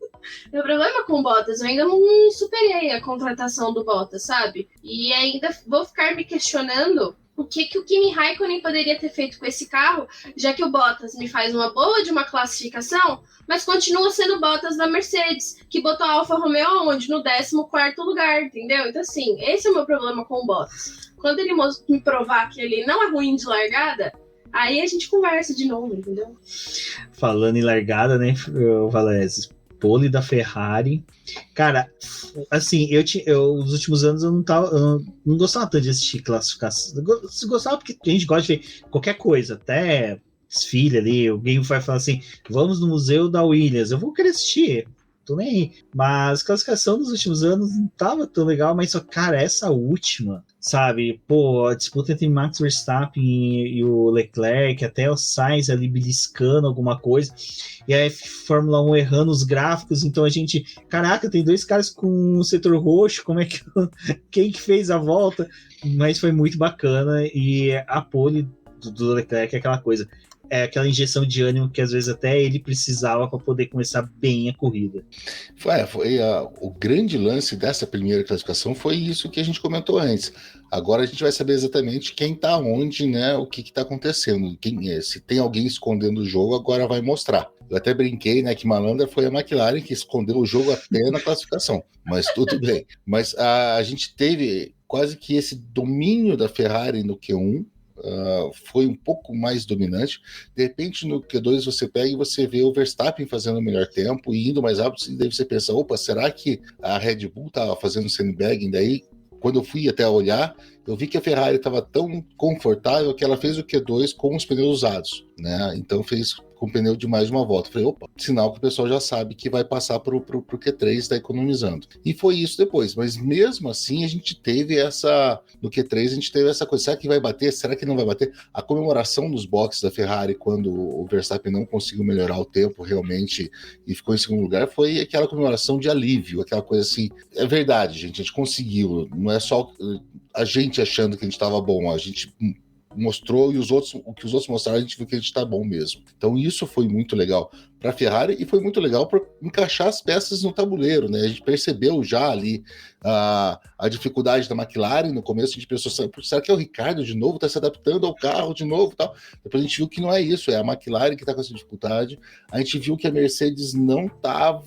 Meu problema é com o Bottas. Eu ainda não superei a contratação do Bottas, sabe? E ainda vou ficar me questionando o que o Kimi Raikkonen poderia ter feito com esse carro, já que o Bottas me faz uma boa de uma classificação, mas continua sendo o Bottas da Mercedes, que botou a Alfa Romeo onde? No 14º lugar, entendeu? Então, assim, esse é o meu problema com o Bottas. Quando ele me provar que ele não é ruim de largada, aí a gente conversa de novo, entendeu? Falando em largada, né, Valese? Pole da Ferrari. Cara, assim, eu nos últimos anos eu não gostava tanto de assistir classificação. Eu gostava porque a gente gosta de ver qualquer coisa, até desfile ali, alguém vai falar assim, vamos no museu da Williams, eu vou querer assistir, tô nem aí. Mas a classificação dos últimos anos não tava tão legal, mas só, cara, essa última, sabe, pô, a disputa entre Max Verstappen e o Leclerc, até o Sainz ali beliscando alguma coisa, e a Fórmula 1 errando os gráficos, então a gente, caraca, tem dois caras com o setor roxo, como é que, quem que fez a volta? Mas foi muito bacana, e a pole do Leclerc é aquela coisa, é aquela injeção de ânimo que às vezes até ele precisava para poder começar bem a corrida. O grande lance dessa primeira classificação foi isso que a gente comentou antes. Agora a gente vai saber exatamente quem está onde, né? O que está acontecendo. Se tem alguém escondendo o jogo, agora vai mostrar. Eu até brinquei, né, que malandra foi a McLaren que escondeu o jogo até na classificação. Mas tudo bem. Mas a gente teve quase que esse domínio da Ferrari no Q1. Foi um pouco mais dominante. De repente no Q2 você pega e você vê o Verstappen fazendo o melhor tempo e indo mais rápido, e daí você pensa, opa, será que a Red Bull estava fazendo sandbagging? Daí, quando eu fui até olhar, eu vi que a Ferrari estava tão confortável que ela fez o Q2 com os pneus usados, né? Então fez com pneu de mais de uma volta. Falei, opa, sinal que o pessoal já sabe que vai passar pro Q3, está economizando. E foi isso depois, mas mesmo assim a gente teve no Q3 a gente teve essa coisa, será que vai bater? Será que não vai bater? A comemoração nos boxes da Ferrari quando o Verstappen não conseguiu melhorar o tempo realmente e ficou em segundo lugar, foi aquela comemoração de alívio, aquela coisa assim, é verdade, gente, a gente conseguiu, não é só a gente achando que a gente estava bom, a gente mostrou e o que os outros mostraram, a gente viu que a gente está bom mesmo. Então isso foi muito legal para a Ferrari e foi muito legal para encaixar as peças no tabuleiro, né? A gente percebeu já ali a dificuldade da McLaren no começo, a gente pensou, será que é o Ricardo de novo, está se adaptando ao carro de novo, tal? Depois a gente viu que não é isso, é a McLaren que está com essa dificuldade. A gente viu que a Mercedes não estava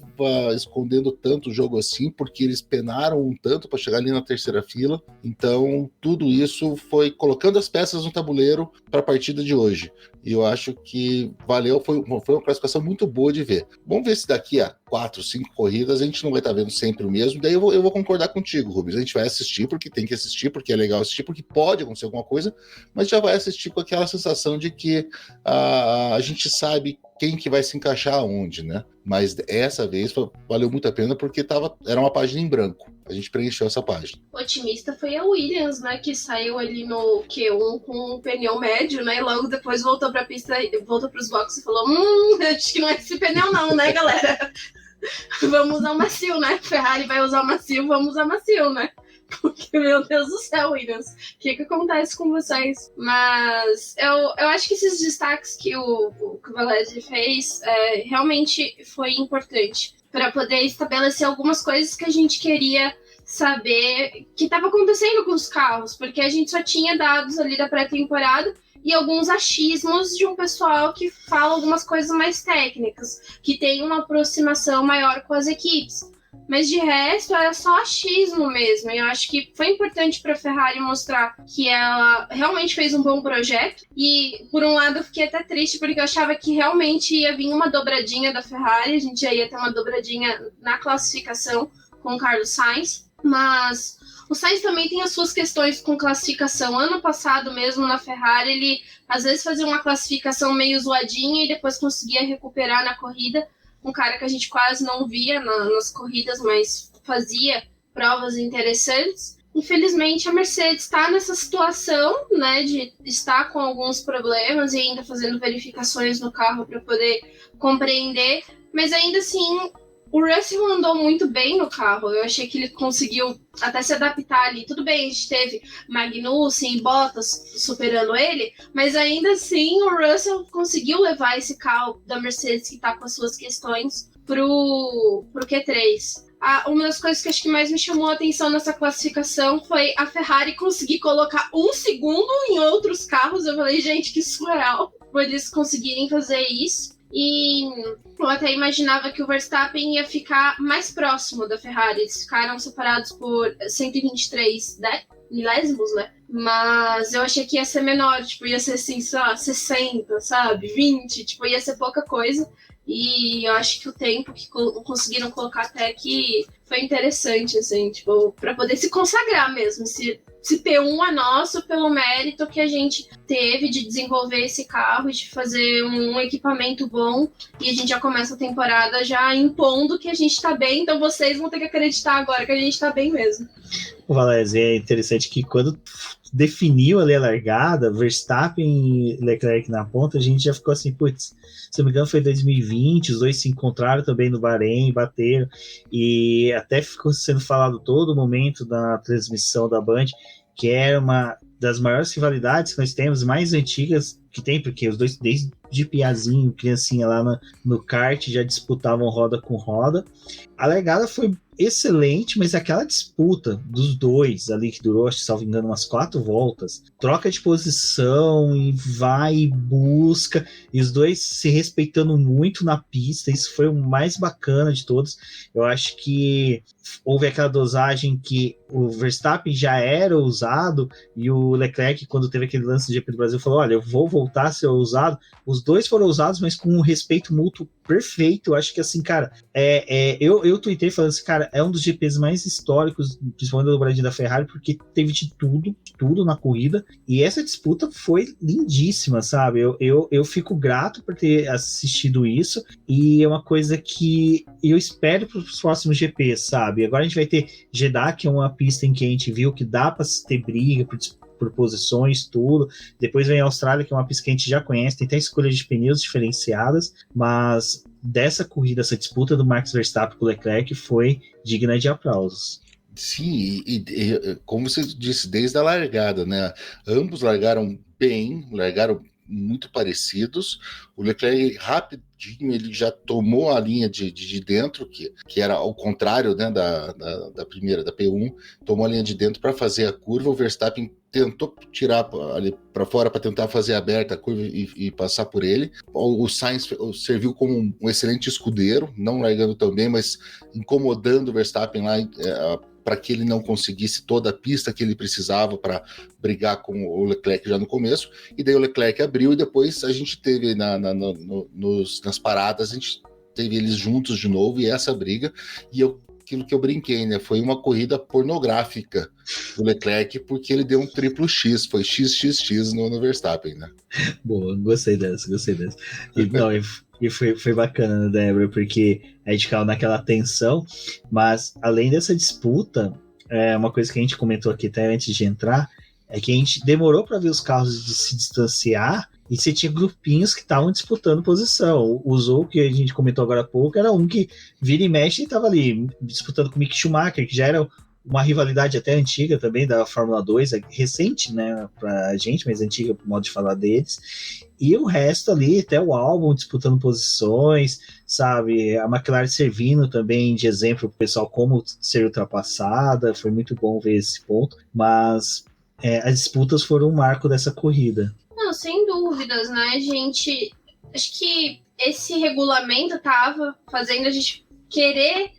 escondendo tanto o jogo assim, porque eles penaram um tanto para chegar ali na terceira fila. Então tudo isso foi colocando as peças no tabuleiro para a partida de hoje. E eu acho que valeu, foi uma classificação muito boa de ver. Vamos ver se daqui a 4, 5 corridas a gente não vai estar vendo sempre o mesmo. Daí eu vou concordar contigo, Rubens. A gente vai assistir porque tem que assistir, porque é legal assistir, porque pode acontecer alguma coisa, mas já vai assistir com aquela sensação de que a gente sabe quem que vai se encaixar aonde, né? Mas essa vez valeu muito a pena porque era uma página em branco. A gente preencheu essa página. O otimista foi a Williams, né? Que saiu ali no Q1 com um pneu médio, né? E logo depois voltou pra pista, voltou pros boxes e falou: acho que não é esse pneu não, né, galera? Vamos usar o macio, né? Ferrari vai usar o macio, vamos usar macio, né? Porque, meu Deus do céu, Williams, o que acontece com vocês? Mas eu acho que esses destaques que o Valese fez realmente foi importante para poder estabelecer algumas coisas que a gente queria saber que estava acontecendo com os carros, porque a gente só tinha dados ali da pré-temporada e alguns achismos de um pessoal que fala algumas coisas mais técnicas, que tem uma aproximação maior com as equipes. Mas de resto, era só achismo mesmo. E eu acho que foi importante para a Ferrari mostrar que ela realmente fez um bom projeto. E, por um lado, eu fiquei até triste, porque eu achava que realmente ia vir uma dobradinha da Ferrari. A gente já ia ter uma dobradinha na classificação com o Carlos Sainz. Mas o Sainz também tem as suas questões com classificação. Ano passado mesmo, na Ferrari, ele às vezes fazia uma classificação meio zoadinha e depois conseguia recuperar na corrida. Um cara que a gente quase não via nas corridas, mas fazia provas interessantes. Infelizmente, a Mercedes está nessa situação, né, de estar com alguns problemas e ainda fazendo verificações no carro para poder compreender, mas ainda assim, o Russell andou muito bem no carro. Eu achei que ele conseguiu até se adaptar ali. Tudo bem, a gente teve Magnussen e Bottas superando ele, mas ainda assim o Russell conseguiu levar esse carro da Mercedes, que está com as suas questões, pro Q3. Uma das coisas que acho que mais me chamou a atenção nessa classificação foi a Ferrari conseguir colocar 1 segundo em outros carros. Eu falei, gente, que surreal por eles conseguirem fazer isso. E eu até imaginava que o Verstappen ia ficar mais próximo da Ferrari. Eles ficaram separados por 123 milésimos, né? Mas eu achei que ia ser menor, tipo, ia ser assim, sei lá, 60, sabe? 20, tipo, ia ser pouca coisa. E eu acho que o tempo que conseguiram colocar até que foi interessante, assim, tipo, pra poder se consagrar mesmo. Se P1 é nosso pelo mérito que a gente teve de desenvolver esse carro e de fazer um equipamento bom, e a gente já começa a temporada já impondo que a gente tá bem, então vocês vão ter que acreditar agora que a gente tá bem mesmo. O Valese, é interessante que quando definiu ali a largada, Verstappen e Leclerc na ponta, a gente já ficou assim, putz, se não me engano foi 2020, os dois se encontraram também no Bahrein, bateram, e até ficou sendo falado todo momento na transmissão da Band, que era uma das maiores rivalidades que nós temos, mais antigas que tem, porque os dois, desde piazinho, criancinha lá no kart, já disputavam roda com roda. A largada foi excelente, mas aquela disputa dos dois ali, que durou, acho que, salvo engano, umas 4 voltas, troca de posição e vai e busca, e os dois se respeitando muito na pista. Isso foi o mais bacana de todos. Eu acho que houve aquela dosagem que o Verstappen já era ousado, e o Leclerc, quando teve aquele lance do GP do Brasil, falou, olha, eu vou voltar a ser ousado. Os dois foram ousados, mas com um respeito mútuo perfeito. Eu acho que, assim, cara, eu tuitei falando assim, cara, é um dos GPs mais históricos, principalmente da dobradinha da Ferrari, porque teve de tudo na corrida, e essa disputa foi lindíssima, sabe? Eu fico grato por ter assistido isso, e é uma coisa que eu espero para os próximos GPs, sabe? Agora a gente vai ter Jeddah, que é uma pista em que a gente viu que dá para ter briga por posições, tudo. Depois vem a Austrália, que é uma pista que a gente já conhece, tem até escolha de pneus diferenciadas, mas dessa corrida, essa disputa do Max Verstappen com o Leclerc foi digna de aplausos. Sim, e como você disse, desde a largada, né? Ambos largaram bem, largaram muito parecidos. O Leclerc rapidinho ele já tomou a linha de dentro, que era ao contrário, né, da primeira, da P1, tomou a linha de dentro para fazer a curva. O Verstappen tentou tirar ali para fora para tentar fazer aberta a curva e passar por ele. O Sainz serviu como um excelente escudeiro, não largando tão bem, mas incomodando o Verstappen lá para que ele não conseguisse toda a pista que ele precisava para brigar com o Leclerc já no começo. E daí o Leclerc abriu, e depois a gente teve nas paradas, a gente teve eles juntos de novo, e essa briga, e aquilo que eu brinquei, né? Foi uma corrida pornográfica do Leclerc, porque ele deu um triplo X, foi XXX no Verstappen, né? Boa, gostei dessa. E, não, E foi bacana, né, Débora, porque a gente ficava naquela tensão, mas além dessa disputa, uma coisa que a gente comentou aqui até antes de entrar, é que a gente demorou para ver os carros de se distanciar e você tinha grupinhos que estavam disputando posição. O Zou, que a gente comentou agora há pouco, era um que vira e mexe e estava ali disputando com o Mick Schumacher, que já era uma rivalidade até antiga também da Fórmula 2, recente, né, pra gente, mas antiga pro modo de falar deles. E o resto ali, até o Albon disputando posições, sabe? A McLaren servindo também de exemplo pro pessoal como ser ultrapassada. Foi muito bom ver esse ponto. Mas as disputas foram um marco dessa corrida. Não, sem dúvidas, né, gente? Acho que esse regulamento tava fazendo a gente querer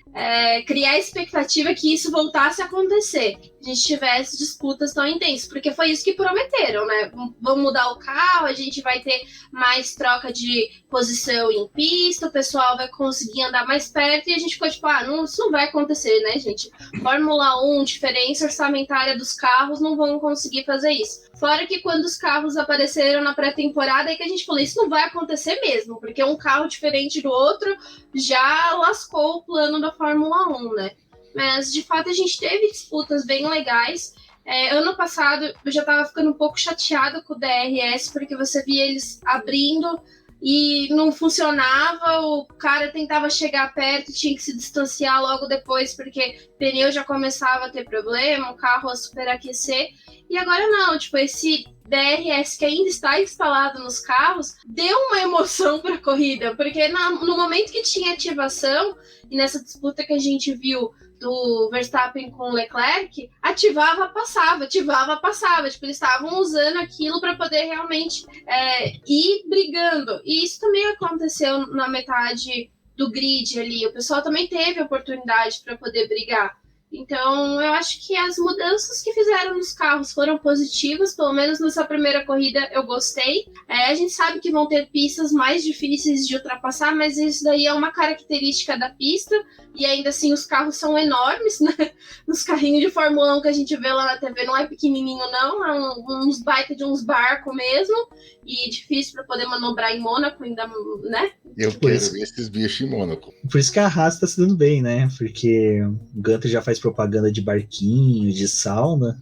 criar a expectativa que isso voltasse a acontecer. A gente tivesse disputas tão intensas, porque foi isso que prometeram, né? Vamos mudar o carro, a gente vai ter mais troca de posição em pista, o pessoal vai conseguir andar mais perto, e a gente ficou tipo, isso não vai acontecer, né, gente? Fórmula 1, diferença orçamentária dos carros, não vão conseguir fazer isso. Fora que quando os carros apareceram na pré-temporada, é que a gente falou, isso não vai acontecer mesmo, porque um carro diferente do outro já lascou o plano da Fórmula 1, né? Mas, de fato, a gente teve disputas bem legais. Ano passado, eu já estava ficando um pouco chateada com o DRS, porque você via eles abrindo e não funcionava, o cara tentava chegar perto, tinha que se distanciar logo depois, porque o pneu já começava a ter problema, o carro a superaquecer. E agora não, tipo, esse DRS que ainda está instalado nos carros deu uma emoção para a corrida, porque no momento que tinha ativação, e nessa disputa que a gente viu do Verstappen com o Leclerc, ativava, passava. Tipo, eles estavam usando aquilo para poder realmente ir brigando. E isso também aconteceu na metade do grid ali. O pessoal também teve oportunidade para poder brigar. Então, eu acho que as mudanças que fizeram nos carros foram positivas, pelo menos nessa primeira corrida eu gostei. A gente sabe que vão ter pistas mais difíceis de ultrapassar, mas isso daí é uma característica da pista, e ainda assim os carros são enormes, né? Os carrinhos de Fórmula 1 que a gente vê lá na TV não é pequenininho não, é uns baita de uns barcos mesmo, e difícil para poder manobrar em Mônaco ainda, né? Eu quero ver esses bichos em Mônaco. Por isso que a Haas tá se dando bem, né? Porque o Gunter já faz propaganda de barquinho, de sauna.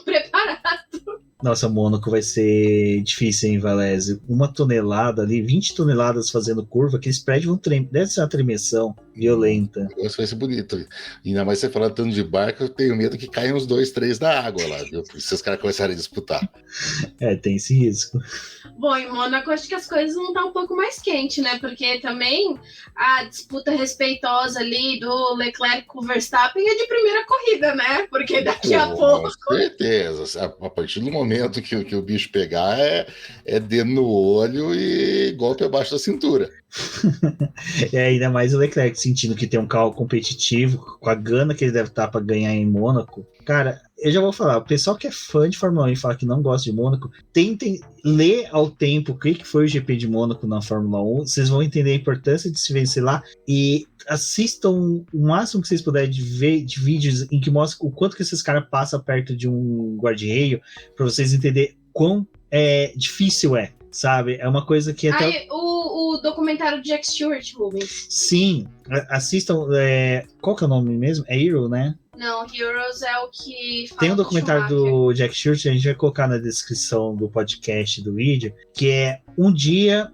Preparado. Nossa, Mônaco vai ser difícil, hein, Valese? 1 tonelada ali, 20 toneladas fazendo curva, aqueles prédios vão tremer. Deve ser uma tremessão violenta. Isso vai ser bonito. Ainda mais você falando tanto de barco, eu tenho medo que caiam uns 2, 3 da água lá, viu? Se os caras começarem a disputar. Tem esse risco. Bom, em Mônaco acho que as coisas vão estar um pouco mais quentes, né? Porque também a disputa respeitosa ali do Leclerc com o Verstappen é de primeira corrida, né? Porque daqui a pouco... Com certeza. A partir do momento que o bicho pegar, é dedo no olho e golpe abaixo da cintura. Ainda mais o Leclerc sentindo que tem um carro competitivo, com a gana que ele deve estar para ganhar em Mônaco. Cara, eu já vou falar, o pessoal que é fã de Fórmula 1 e fala que não gosta de Mônaco, tentem ler ao tempo o que foi o GP de Mônaco na Fórmula 1, vocês vão entender a importância de se vencer lá, e assistam o máximo que vocês puderem de vídeos em que mostram o quanto que esses caras passam perto de um guarda-reio, para vocês entenderem quão difícil sabe? É uma coisa que até... O documentário de Jack Stewart, Rubens. Sim, assistam, qual que é o nome mesmo? É Hero, né? Não, Heroes é o que fala. Tem um documentário do Jack Stewart, a gente vai colocar na descrição do podcast, do vídeo, que é um dia,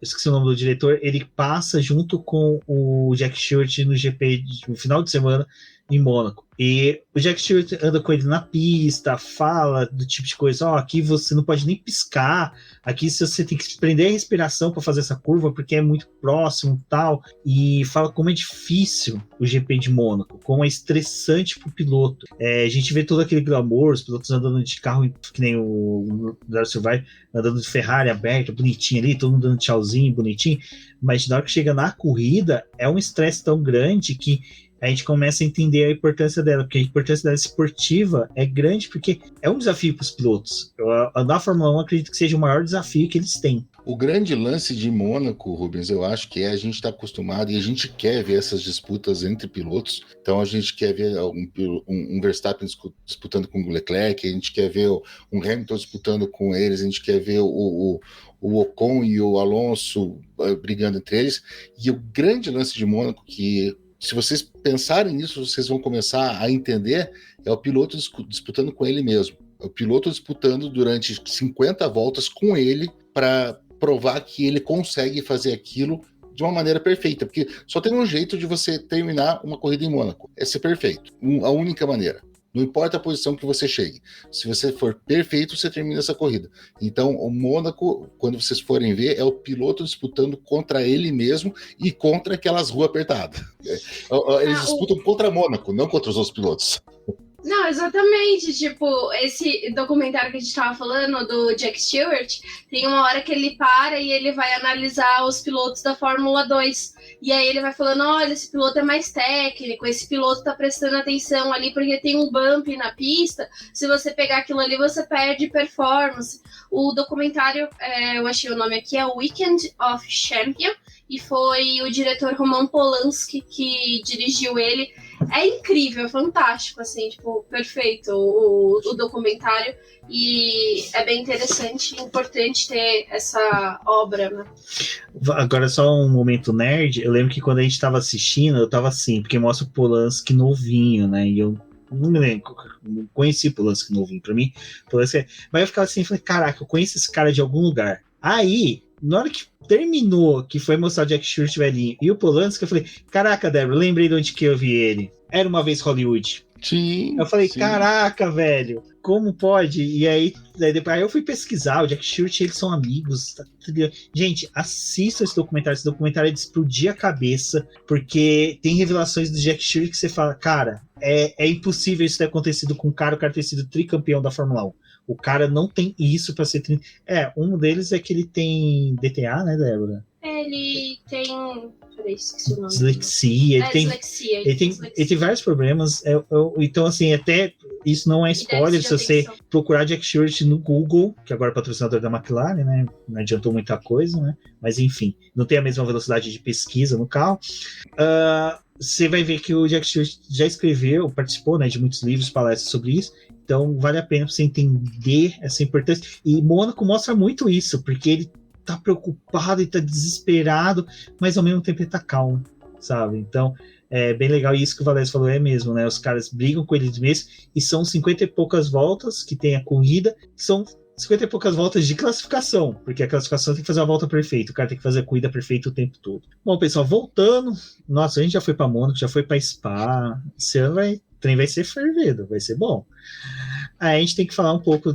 esqueci o nome do diretor, ele passa junto com o Jack Stewart no GP no final de semana em Mônaco. E o Jack Stewart anda com ele na pista, fala do tipo de coisa, aqui você não pode nem piscar, aqui você tem que prender a respiração para fazer essa curva, porque é muito próximo e tal, e fala como é difícil o GP de Mônaco, como é estressante pro piloto. A gente vê todo aquele glamour, os pilotos andando de carro, que nem o Darcy vai, andando de Ferrari aberta, bonitinho ali, todo mundo dando tchauzinho, bonitinho, mas na hora que chega na corrida, é um estresse tão grande que a gente começa a entender a importância dela, porque a importância dela esportiva é grande, porque é um desafio para os pilotos. Andar a Fórmula 1 acredito que seja o maior desafio que eles têm. O grande lance de Mônaco, Rubens, eu acho que a gente está acostumado e a gente quer ver essas disputas entre pilotos. Então a gente quer ver um Verstappen disputando com o Leclerc, a gente quer ver um Hamilton disputando com eles, a gente quer ver o Ocon e o Alonso brigando entre eles. E o grande lance de Mônaco, que se vocês pensarem nisso, vocês vão começar a entender, é o piloto disputando com ele mesmo. É o piloto disputando durante 50 voltas com ele para provar que ele consegue fazer aquilo de uma maneira perfeita, porque só tem um jeito de você terminar uma corrida em Mônaco, é ser perfeito, a única maneira. Não importa a posição que você chegue. Se você for perfeito, você termina essa corrida. Então, o Mônaco, quando vocês forem ver, é o piloto disputando contra ele mesmo e contra aquelas ruas apertadas. Eles disputam contra Mônaco, não contra os outros pilotos. Não, exatamente. Tipo, esse documentário que a gente tava falando, do Jack Stewart, tem uma hora que ele para e ele vai analisar os pilotos da Fórmula 2. E aí ele vai falando, olha, esse piloto é mais técnico, esse piloto tá prestando atenção ali porque tem um bump na pista. Se você pegar aquilo ali, você perde performance. O documentário, eu achei o nome aqui, é Weekend of Champion, e foi o diretor Roman Polanski que dirigiu ele. É incrível, é fantástico, assim, tipo, perfeito o documentário, e é bem interessante e importante ter essa obra, né? Agora só um momento nerd, eu lembro que quando a gente tava assistindo, eu tava assim, porque mostra o Polanski novinho, né, e eu não me lembro, não conheci o Polanski novinho, pra mim, Polanski, mas eu ficava assim, falei, caraca, eu conheço esse cara de algum lugar. Aí, na hora que terminou, que foi mostrar o Jack Stewart velhinho e o Polanski, eu falei, caraca, Débora, lembrei de onde que eu vi ele. Era Uma Vez Hollywood. Sim. Eu falei, sim. Caraca, velho, como pode? E aí depois eu fui pesquisar, o Jack Stewart, eles são amigos. Tá? Gente, assista esse documentário é de explodir a cabeça, porque tem revelações do Jack Stewart que você fala, cara, é impossível isso ter acontecido com o cara ter sido tricampeão da Fórmula 1. O cara não tem isso pra ser... um deles é que ele tem DTA, né, Débora? Ele tem... Peraí, esqueci o nome. Dislexia. Ele tem vários problemas. Então, assim, até isso não é spoiler se você procurar Jack Stewart no Google, que agora é patrocinador da McLaren, né? Não adiantou muita coisa, né? Mas, enfim, não tem a mesma velocidade de pesquisa no carro. Você vai ver que o Jack Stewart já escreveu, participou, né, de muitos livros, palestras sobre isso. Então, vale a pena você entender essa importância. E Mônaco mostra muito isso, porque ele tá preocupado e tá desesperado, mas ao mesmo tempo ele tá calmo, sabe? Então, é bem legal. E isso que o Valério falou é mesmo, né? Os caras brigam com eles mesmos e são 50 e poucas voltas que tem a corrida, são 50 e poucas voltas de classificação, porque a classificação tem que fazer uma volta perfeita, o cara tem que fazer a corrida perfeita o tempo todo. Bom, pessoal, voltando, nossa, a gente já foi pra Mônaco, já foi pra Spa, esse ano o trem vai ser fervido, vai ser bom. Aí a gente tem que falar um pouco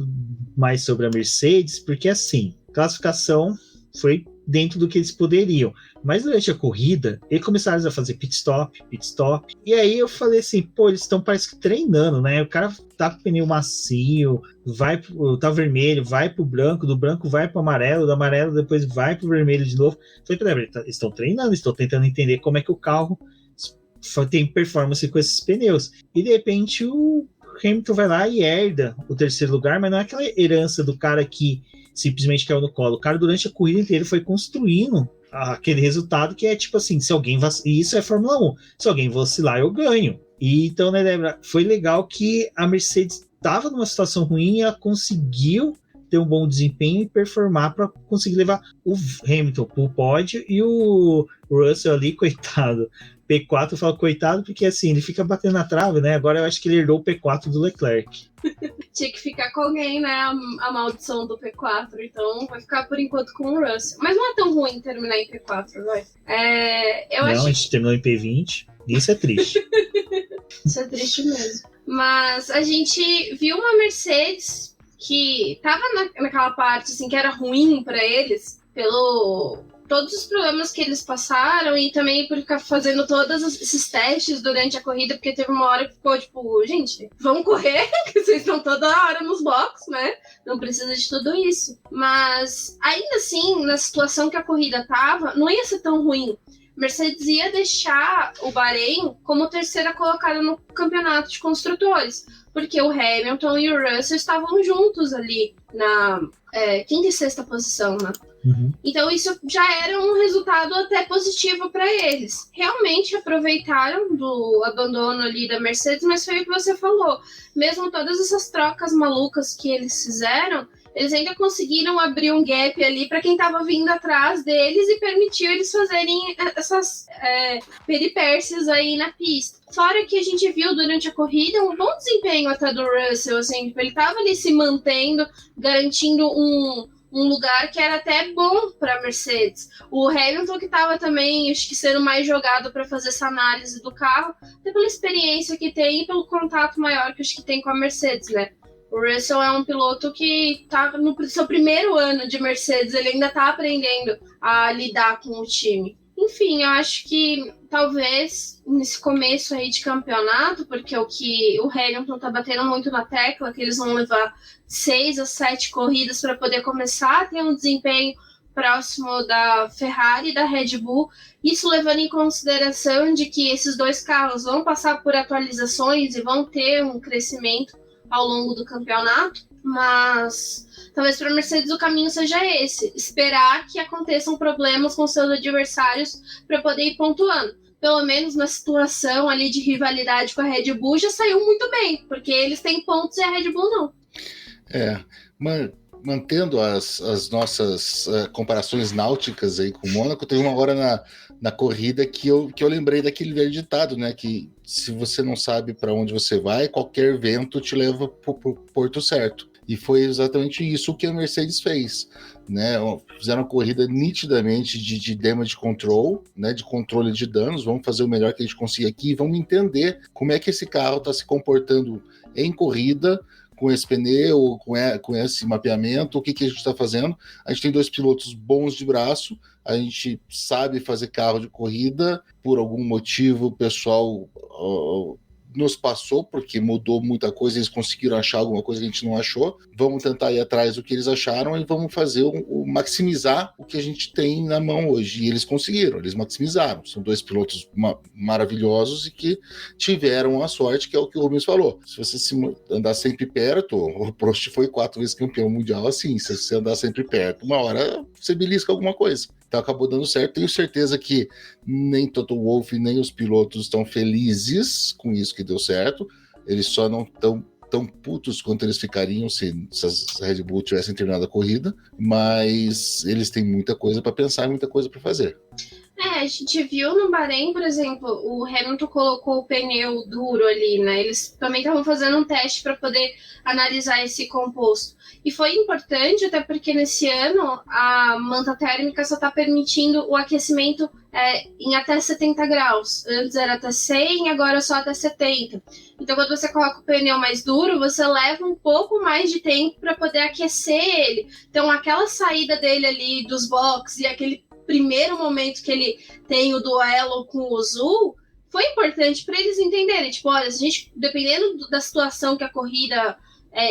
mais sobre a Mercedes, porque assim, classificação foi dentro do que eles poderiam, mas durante a corrida eles começaram a fazer pit stop, e aí eu falei assim, pô, eles estão parece que treinando, né? O cara tá com o pneu macio, tá vermelho, vai pro branco, do branco vai pro amarelo, do amarelo depois vai pro vermelho de novo. Falei pra eles estão treinando, estão tentando entender como é que o carro tem performance com esses pneus, e de repente o Hamilton vai lá e herda o terceiro lugar, mas não é aquela herança do cara que simplesmente caiu no colo. O cara, durante a corrida inteira, foi construindo aquele resultado que é tipo assim, se alguém e isso é Fórmula 1, se alguém vacilar, eu ganho. E então, né, Débora, foi legal que a Mercedes estava numa situação ruim e ela conseguiu ter um bom desempenho e performar para conseguir levar o Hamilton pro pódio e o Russell ali, coitado. P4 eu falo coitado porque assim, ele fica batendo na trave, né? Agora eu acho que ele herdou o P4 do Leclerc. Tinha que ficar com alguém, né? A maldição do P4. Então vai ficar por enquanto com o Russell. Mas não é tão ruim terminar em P4, vai. A gente terminou em P20. Isso é triste. Isso é triste mesmo. Mas a gente viu uma Mercedes que tava naquela parte assim, que era ruim pra eles, pelo todos os problemas que eles passaram e também por ficar fazendo todos esses testes durante a corrida, porque teve uma hora que ficou tipo, gente, vamos correr, que vocês estão toda hora nos boxes, né? Não precisa de tudo isso. Mas, ainda assim, na situação que a corrida tava, não ia ser tão ruim. Mercedes ia deixar o Bahrein como terceira colocada no campeonato de construtores, porque o Hamilton e o Russell estavam juntos ali na quinta e sexta posição, né? Uhum. Então isso já era um resultado até positivo para eles. Realmente aproveitaram do abandono ali da Mercedes, mas foi o que você falou. Mesmo todas essas trocas malucas que eles fizeram, eles ainda conseguiram abrir um gap ali para quem estava vindo atrás deles e permitiu eles fazerem essas peripécias aí na pista. Fora que a gente viu durante a corrida um bom desempenho até do Russell, assim, ele estava ali se mantendo, garantindo um lugar que era até bom para a Mercedes. O Hamilton, que estava também, acho que sendo mais jogado para fazer essa análise do carro, até pela experiência que tem e pelo contato maior que acho que tem com a Mercedes, né? O Russell é um piloto que está no seu primeiro ano de Mercedes, ele ainda está aprendendo a lidar com o time. Enfim, eu acho que talvez nesse começo aí de campeonato, porque o que o Hamilton tá batendo muito na tecla, que eles vão levar 6 a 7 corridas para poder começar a ter um desempenho próximo da Ferrari e da Red Bull, isso levando em consideração de que esses dois carros vão passar por atualizações e vão ter um crescimento ao longo do campeonato, mas talvez para a Mercedes o caminho seja esse, esperar que aconteçam problemas com seus adversários para poder ir pontuando. Pelo menos na situação ali de rivalidade com a Red Bull já saiu muito bem, porque eles têm pontos e a Red Bull não. Mantendo as nossas comparações náuticas aí com o Mônaco, teve uma hora na corrida que eu lembrei daquele velho ditado, né? Que se você não sabe para onde você vai, qualquer vento te leva para o porto certo. E foi exatamente isso que a Mercedes fez, né? Fizeram uma corrida nitidamente de damage control, né? De controle de danos. Vamos fazer o melhor que a gente conseguir aqui e vamos entender como é que esse carro está se comportando em corrida, com esse pneu, com esse mapeamento, o que a gente está fazendo. A gente tem 2 pilotos bons de braço, a gente sabe fazer carro de corrida, por algum motivo o pessoal nos passou, porque mudou muita coisa, eles conseguiram achar alguma coisa que a gente não achou. Vamos tentar ir atrás do que eles acharam e vamos fazer maximizar o que a gente tem na mão hoje. E eles conseguiram, eles maximizaram. São 2 pilotos maravilhosos e que tiveram a sorte, que é o que o Rubens falou. Se você andar sempre perto, o Prost foi 4 vezes campeão mundial assim, se você andar sempre perto, uma hora você belisca alguma coisa. Então acabou dando certo. Tenho certeza que nem Toto Wolff nem os pilotos estão felizes com isso que deu certo. Eles só não estão tão putos quanto eles ficariam se a Red Bull tivessem terminado a corrida, mas eles têm muita coisa para pensar e muita coisa para fazer. A gente viu no Bahrein, por exemplo, o Hamilton colocou o pneu duro ali, né? Eles também estavam fazendo um teste para poder analisar esse composto. E foi importante, até porque nesse ano a manta térmica só está permitindo o aquecimento em até 70 graus. Antes era até 100, agora só até 70. Então, quando você coloca o pneu mais duro, você leva um pouco mais de tempo para poder aquecer ele. Então, aquela saída dele ali dos boxes e aquele primeiro momento que ele tem o duelo com o Zul, foi importante para eles entenderem. Tipo, olha, a gente, dependendo da situação que a corrida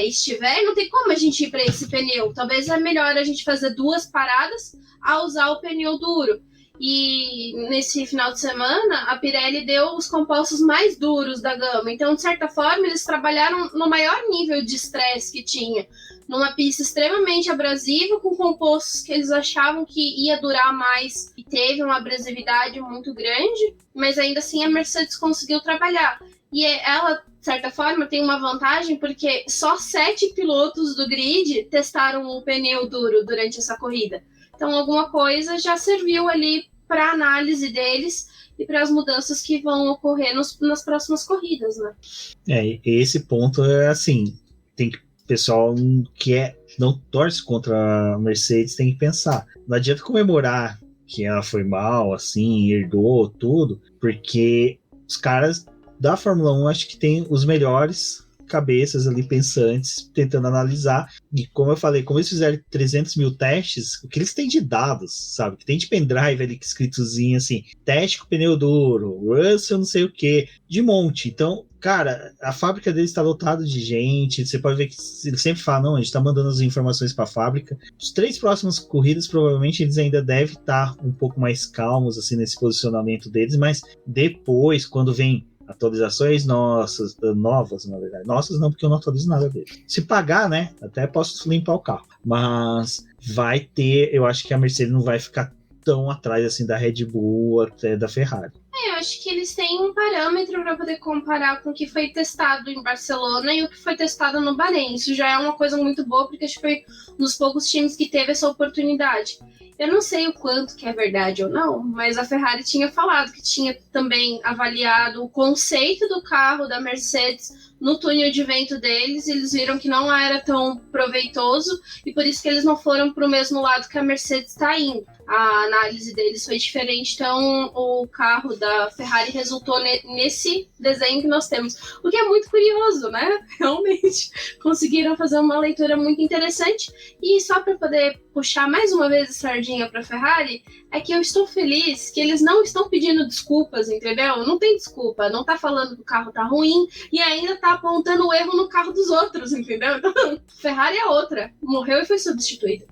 estiver, não tem como a gente ir para esse pneu. Talvez é melhor a gente fazer 2 paradas a usar o pneu duro. E nesse final de semana, a Pirelli deu os compostos mais duros da gama. Então, de certa forma, eles trabalharam no maior nível de estresse que tinha. Numa pista extremamente abrasiva, com compostos que eles achavam que ia durar mais. E teve uma abrasividade muito grande, mas ainda assim a Mercedes conseguiu trabalhar. E ela, de certa forma, tem uma vantagem, porque só 7 pilotos do grid testaram o pneu duro durante essa corrida. Então, alguma coisa já serviu ali para a análise deles e para as mudanças que vão ocorrer nas próximas corridas, né? Esse ponto é assim, tem que o pessoal que não torce contra a Mercedes tem que pensar. Não adianta comemorar que ela foi mal, assim, herdou tudo, porque os caras da Fórmula 1 acho que tem os melhores cabeças ali pensantes, tentando analisar, e como eu falei, como eles fizeram 300 mil testes, o que eles têm de dados, sabe, que tem de pendrive ali escritozinho assim, teste com pneu duro, Russell não sei o que, de monte. Então, cara, a fábrica deles está lotada de gente, você pode ver que eles sempre falam, não, a gente está mandando as informações para a fábrica. Os 3 próximas corridas, provavelmente eles ainda devem estar um pouco mais calmos assim nesse posicionamento deles, mas depois, quando vem atualizações novas, na verdade. Nossas não, porque eu não atualizo nada dele. Se pagar, né, até posso limpar o carro. Mas vai ter, eu acho que a Mercedes não vai ficar tão atrás assim da Red Bull até da Ferrari. Eu acho que eles têm um parâmetro para poder comparar com o que foi testado em Barcelona e o que foi testado no Bahrein. Isso já é uma coisa muito boa, porque acho que foi um dos poucos times que teve essa oportunidade. Eu não sei o quanto que é verdade ou não, mas a Ferrari tinha falado que tinha também avaliado o conceito do carro da Mercedes no túnel de vento deles, e eles viram que não era tão proveitoso, e por isso que eles não foram para o mesmo lado que a Mercedes está indo. A análise deles foi diferente, então o carro da Ferrari resultou nesse desenho que nós temos. O que é muito curioso, né? Realmente conseguiram fazer uma leitura muito interessante. E só para poder puxar mais uma vez a sardinha para a Ferrari, é que eu estou feliz que eles não estão pedindo desculpas, entendeu? Não tem desculpa, não tá falando que o carro tá ruim e ainda tá apontando o erro no carro dos outros, entendeu? Então, Ferrari é outra, morreu e foi substituída.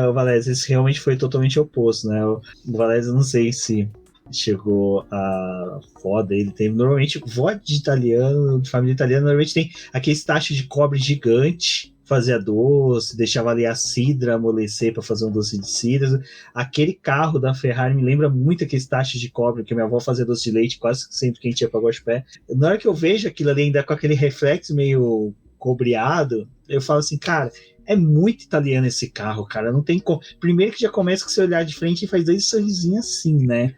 O Valese, esse realmente foi totalmente oposto, né? O Valese, eu não sei se chegou a vó dele, tem normalmente vó de italiano, de família italiana, normalmente tem aquele tacho de cobre gigante, fazia doce, deixava ali a cidra amolecer para fazer um doce de cidra. Aquele carro da Ferrari me lembra muito aqueles tachos de cobre que minha avó fazia doce de leite quase sempre que a gente ia para Guaxupé. Na hora que eu vejo aquilo ali ainda com aquele reflexo meio cobreado, eu falo assim, cara, é muito italiano esse carro, cara, não tem como. Primeiro que já começa com você olhar de frente e faz 2 sorrisinhos assim, né?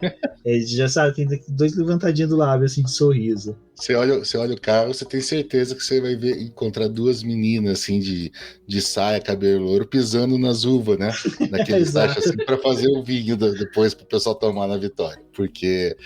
Já sabe, tem 2 levantadinhas do lábio assim de sorriso. Você olha o carro, você tem certeza que você vai encontrar 2 meninas assim de saia, cabelo louro, pisando nas uvas, né? Naquele tacho assim, para fazer o vinho depois para o pessoal tomar na vitória. Porque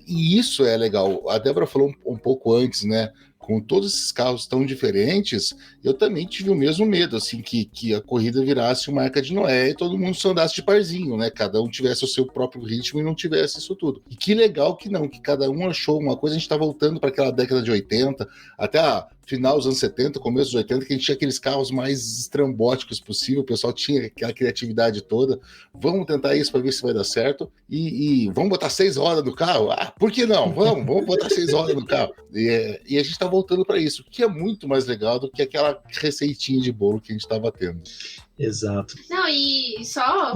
e isso é legal. A Débora falou um pouco antes, né? Com todos esses carros tão diferentes, eu também tive o mesmo medo, assim, que a corrida virasse uma Arca de Noé e todo mundo só andasse de parzinho, né? Cada um tivesse o seu próprio ritmo e não tivesse isso tudo. E que legal que não, que cada um achou uma coisa. A gente tá voltando para aquela década de 80, até a final dos anos 70, começo dos 80, que a gente tinha aqueles carros mais estrambóticos possível, o pessoal tinha aquela criatividade toda. Vamos tentar isso para ver se vai dar certo. E vamos botar 6 rodas no carro? Ah, por que não? Vamos botar 6 rodas no carro. E a gente tá voltando para isso, que é muito mais legal do que aquela receitinha de bolo que a gente tava tendo. Exato. Não, e só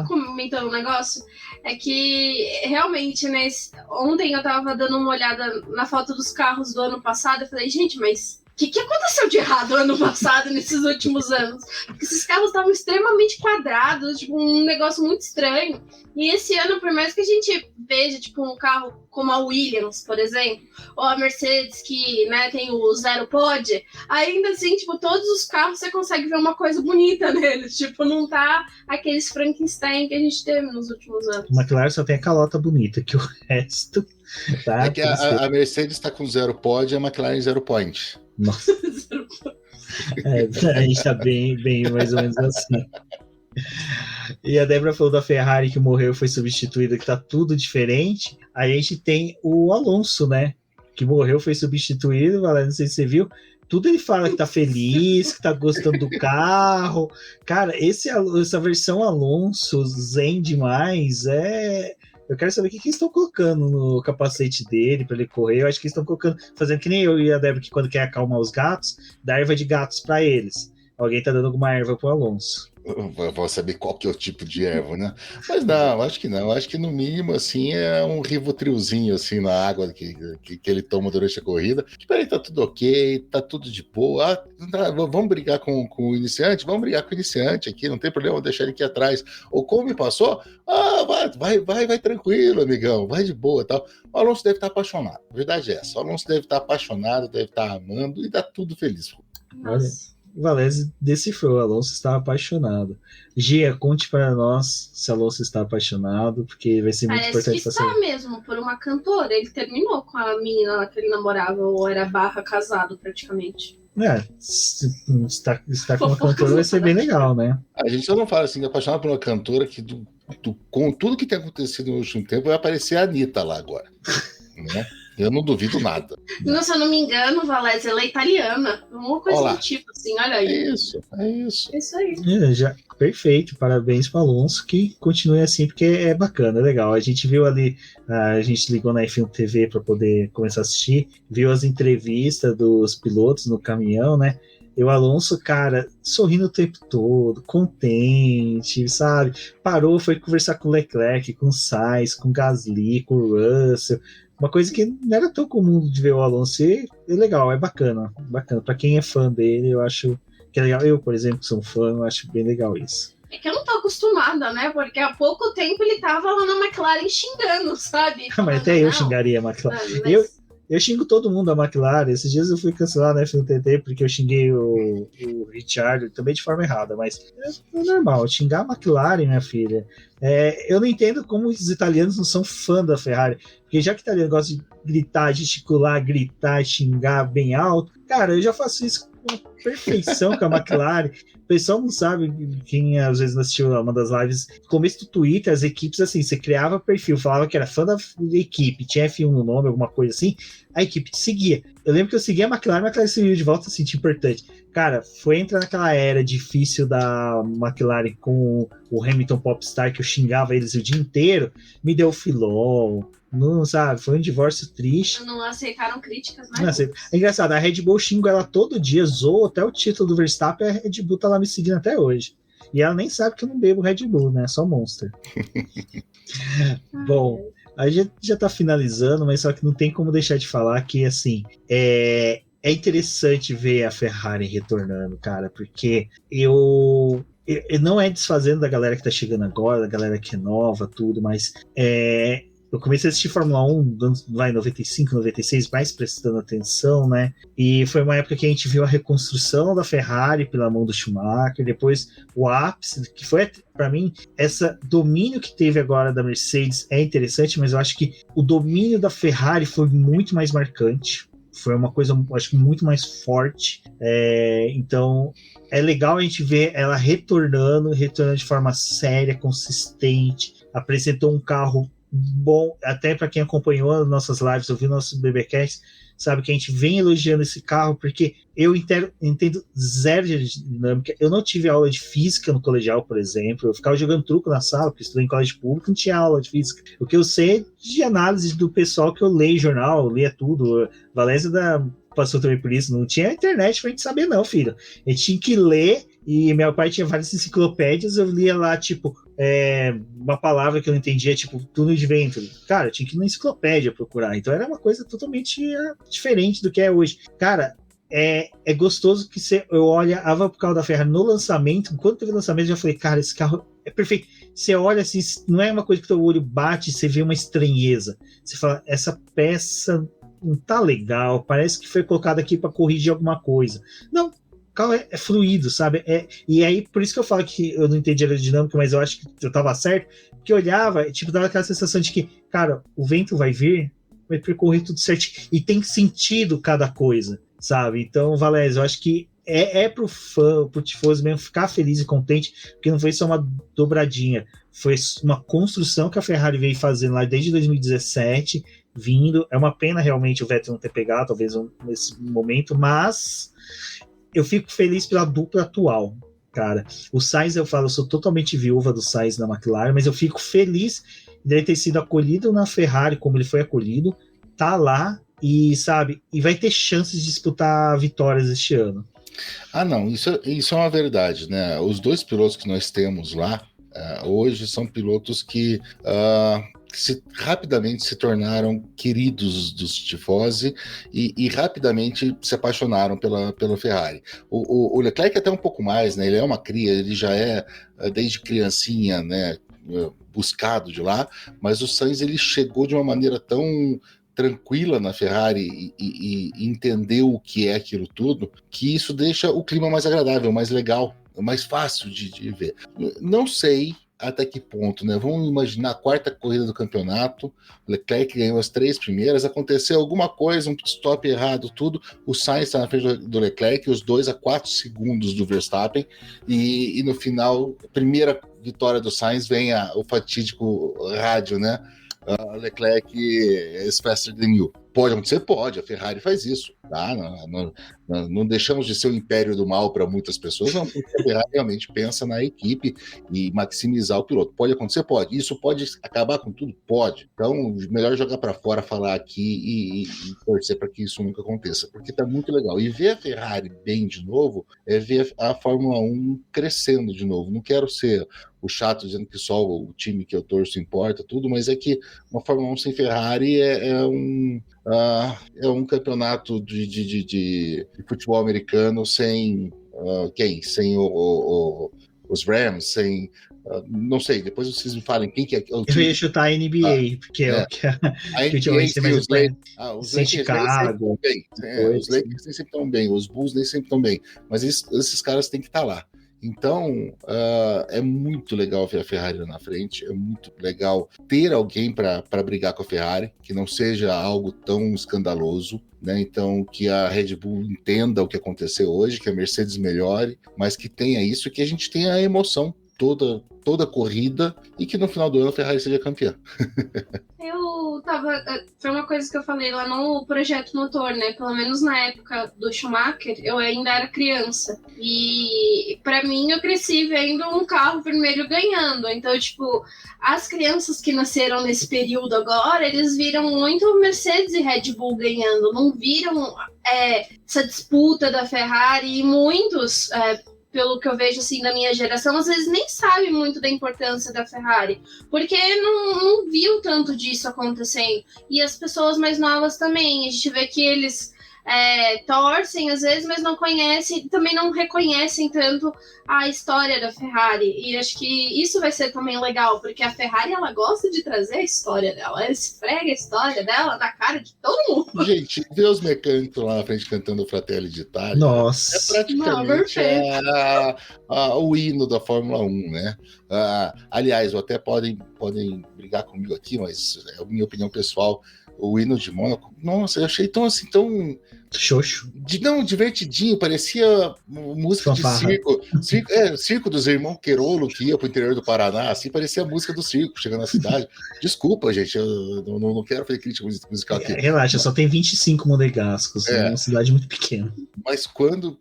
comentando um negócio, é que realmente, né, ontem eu tava dando uma olhada na foto dos carros do ano passado, eu falei, gente, mas o que aconteceu de errado ano passado, nesses últimos anos? Porque esses carros estavam extremamente quadrados, tipo, um negócio muito estranho. E esse ano, por mais que a gente veja, tipo, um carro como a Williams, por exemplo, ou a Mercedes, que, né, tem o Zero Pod, ainda assim, tipo, todos os carros você consegue ver uma coisa bonita neles. Tipo, não tá aqueles Frankenstein que a gente teve nos últimos anos. A McLaren só tem a calota bonita, que o resto... Tá, é que a Mercedes tá com Zero Pod e a McLaren Zero Point. Nossa. A gente tá bem mais ou menos assim. E a Débora falou da Ferrari que morreu e foi substituída, que tá tudo diferente. A gente tem o Alonso, né? Que morreu, foi substituído, Valéria, não sei se você viu. Tudo ele fala que tá feliz, que tá gostando do carro. Cara, essa versão Alonso zen demais. Eu quero saber o que eles estão colocando no capacete dele para ele correr. Eu acho que eles estão colocando, fazendo que nem eu e a Débora, que quando quer acalmar os gatos, dá erva de gatos para eles. Alguém tá dando alguma erva pro Alonso. Vou saber qual que é o tipo de erva, né? Mas não, acho que não. Acho que no mínimo, assim, é um Rivotrilzinho, assim, na água que ele toma durante a corrida. Que peraí, tá tudo ok, tá tudo de boa. Vamos brigar com o iniciante? Vamos brigar com o iniciante aqui, não tem problema, vou deixar ele aqui atrás. Ou como me passou? Vai tranquilo, amigão, vai de boa e tal. O Alonso deve estar apaixonado. A verdade é essa. O Alonso deve estar apaixonado, deve estar amando e tá tudo feliz. Olha. O Valese decifrou, Alonso estava apaixonado. Gia, conte para nós se Alonso está apaixonado, porque vai ser muito importante para saber. Parece que está mesmo, por uma cantora. Ele terminou com a menina que ele namorava, ou era casado praticamente. Estar com uma cantora vai ser bem legal, né? A gente só não fala assim, apaixonado por uma cantora que com tudo que tem acontecido no último tempo vai aparecer a Anitta lá agora, né? Eu não duvido nada. Não, se eu não me engano, Valézia, ela é italiana. Uma coisa do tipo, assim, olha aí. É isso. Isso aí. Perfeito, parabéns para Alonso, que continue assim, porque é bacana, é legal. A gente viu ali, a gente ligou na F1 TV para poder começar a assistir, viu as entrevistas dos pilotos no caminhão, né? E o Alonso, cara, sorrindo o tempo todo, contente, sabe? Parou, foi conversar com o Leclerc, com o Sainz, com o Gasly, com o Russell. Uma coisa que não era tão comum de ver o Alonso. E é legal, é bacana. Bacana. Para quem é fã dele, eu acho que é legal. Eu, por exemplo, sou um fã, eu acho bem legal isso. É que eu não tô acostumada, né? Porque há pouco tempo ele tava lá na McLaren xingando, sabe? Mas até eu xingaria a McLaren. Eu xingo todo mundo da McLaren. Esses dias eu fui cancelar na F1TT porque eu xinguei o Richard também de forma errada, mas é normal. Xingar a McLaren, minha filha. Eu não entendo como os italianos não são fã da Ferrari, porque já que o italiano gosta de gritar, gesticular, gritar, xingar bem alto, cara, eu já faço isso com perfeição com a McLaren. O pessoal não sabe, quem às vezes não assistiu uma das lives, no começo do Twitter, as equipes assim, você criava perfil, falava que era fã da equipe, tinha F1 no nome, alguma coisa assim, a equipe te seguia. Eu lembro que eu seguia a McLaren seguiu de volta, senti importante. Cara, foi entrar naquela era difícil da McLaren com o Hamilton Popstar, que eu xingava eles o dia inteiro, me deu filó, não sabe, foi um divórcio triste. Não aceitaram críticas, né? Não aceito. É engraçado, a Red Bull xingo ela todo dia, zoou até o título do Verstappen, a Red Bull tá lá me seguindo até hoje. E ela nem sabe que eu não bebo Red Bull, né? Só Monster. Bom, a gente já tá finalizando, mas só que não tem como deixar de falar que, assim, é interessante ver a Ferrari retornando, cara, porque eu não é desfazendo da galera que tá chegando agora, da galera que é nova, tudo, mas eu comecei a assistir Fórmula 1 lá em 95, 96, mais prestando atenção, né? E foi uma época que a gente viu a reconstrução da Ferrari pela mão do Schumacher, depois o ápice, que foi, para mim, esse domínio que teve agora da Mercedes é interessante, mas eu acho que o domínio da Ferrari foi muito mais marcante. Foi uma coisa, acho que muito mais forte. Então, é legal a gente ver ela retornando de forma séria, consistente. Apresentou um carro bom, até para quem acompanhou as nossas lives, ouviu nossos BBcast, sabe que a gente vem elogiando esse carro, porque eu entendo zero de dinâmica. Eu não tive aula de física no colegial, por exemplo. Eu ficava jogando truco na sala, porque estudei em colégio público, não tinha aula de física. O que eu sei é de análise do pessoal que eu leio jornal, eu lia tudo. Valézia passou também por isso. Não tinha internet pra gente saber, não, filho. A gente tinha que ler, e meu pai tinha várias enciclopédias, eu lia lá, tipo, uma palavra que eu não entendia, tipo, túnel de vento. Cara, eu tinha que ir na enciclopédia procurar. Então era uma coisa totalmente diferente do que é hoje. Cara, é gostoso que eu olha a Van pro carro da Ferrari no lançamento. Quando teve o lançamento, eu já falei, cara, esse carro é perfeito. Você olha assim, não é uma coisa que o teu olho bate, você vê uma estranheza. Você fala, essa peça não tá legal, parece que foi colocada aqui para corrigir alguma coisa. Não, o carro é fluido, sabe? E aí, por isso que eu falo que eu não entendi a aerodinâmica, mas eu acho que eu tava certo, porque eu olhava, tipo, dava aquela sensação de que, cara, o vento vai vir, vai percorrer tudo certinho, e tem sentido cada coisa, sabe? Então, Valézio, eu acho que pro fã, pro tifoso mesmo ficar feliz e contente, porque não foi só uma dobradinha, foi uma construção que a Ferrari veio fazendo lá desde 2017, vindo. É uma pena realmente o Vettel não ter pegado, talvez nesse momento, mas eu fico feliz pela dupla atual, cara. O Sainz, eu sou totalmente viúva do Sainz na McLaren, mas eu fico feliz de ele ter sido acolhido na Ferrari como ele foi acolhido, tá lá e, sabe, e vai ter chances de disputar vitórias este ano. Não, isso é uma verdade, né? Os dois pilotos que nós temos lá hoje são pilotos que rapidamente se tornaram queridos dos tifosi e rapidamente se apaixonaram pela Ferrari. O Leclerc até um pouco mais, né? Ele é uma cria, ele já é desde criancinha, né, buscado de lá, mas o Sainz ele chegou de uma maneira tão tranquila na Ferrari e entendeu o que é aquilo tudo, que isso deixa o clima mais agradável, mais legal, mais fácil de ver. Não sei até que ponto, né? Vamos imaginar a quarta corrida do campeonato, Leclerc ganhou as 3 primeiras, aconteceu alguma coisa, um stop errado, tudo, o Sainz está na frente do Leclerc, os dois a 4 segundos do Verstappen, e no final, a primeira vitória do Sainz, vem o fatídico rádio, né? Leclerc is faster than you. Pode acontecer? Pode. A Ferrari faz isso. Tá? Não deixamos de ser o império do mal para muitas pessoas, não, porque a Ferrari realmente pensa na equipe e maximizar o piloto. Pode acontecer? Pode. Isso pode acabar com tudo? Pode. Então, melhor jogar para fora, falar aqui e torcer para que isso nunca aconteça, porque tá muito legal. E ver a Ferrari bem de novo é ver a Fórmula 1 crescendo de novo. Não quero ser o chato dizendo que só o time que eu torço importa, tudo, mas é que uma Fórmula 1 sem Ferrari é um campeonato de futebol americano sem quem? Sem os Rams, sem... não sei, depois vocês me falem quem que é o time. Eu ia chutar a NBA, porque é o que a NBA, os Lakers Chicago. Os Lakers nem sempre estão bem, os Bulls nem sempre estão bem, mas esses caras têm que estar lá. Então, é muito legal ver a Ferrari lá na frente, é muito legal ter alguém para brigar com a Ferrari, que não seja algo tão escandaloso, né? Então, que a Red Bull entenda o que aconteceu hoje, que a Mercedes melhore, mas que tenha isso, que a gente tenha a emoção toda a corrida e que no final do ano a Ferrari seja campeã. Foi uma coisa que eu falei lá no Projeto Motor, né? Pelo menos na época do Schumacher, eu ainda era criança. E pra mim, eu cresci vendo um carro vermelho ganhando. Então, tipo, as crianças que nasceram nesse período agora, eles viram muito Mercedes e Red Bull ganhando. Não viram essa disputa da Ferrari e muitos... pelo que eu vejo assim da minha geração, às vezes nem sabe muito da importância da Ferrari, porque não viu tanto disso acontecendo. E as pessoas mais novas também, a gente vê que eles torcem às vezes, mas não conhecem, também não reconhecem tanto a história da Ferrari. E acho que isso vai ser também legal, porque a Ferrari, ela gosta de trazer a história dela, ela esfrega a história dela na cara de todo mundo. Gente, ver os mecânicos lá na frente cantando o Fratelli d'Italia Nossa. é praticamente o hino da Fórmula 1, né? Aliás, até podem brigar comigo aqui, mas é a minha opinião pessoal. O hino de Mônaco, nossa, eu achei tão xoxo. Divertidinho, parecia música Fanfarra. de circo dos irmãos Queirolo, que ia pro interior do Paraná, assim, parecia a música do circo, chegando na cidade. Desculpa, gente, eu não quero fazer crítica musical aqui. Relaxa, só tem 25 monegascos, é uma cidade muito pequena. Mas quando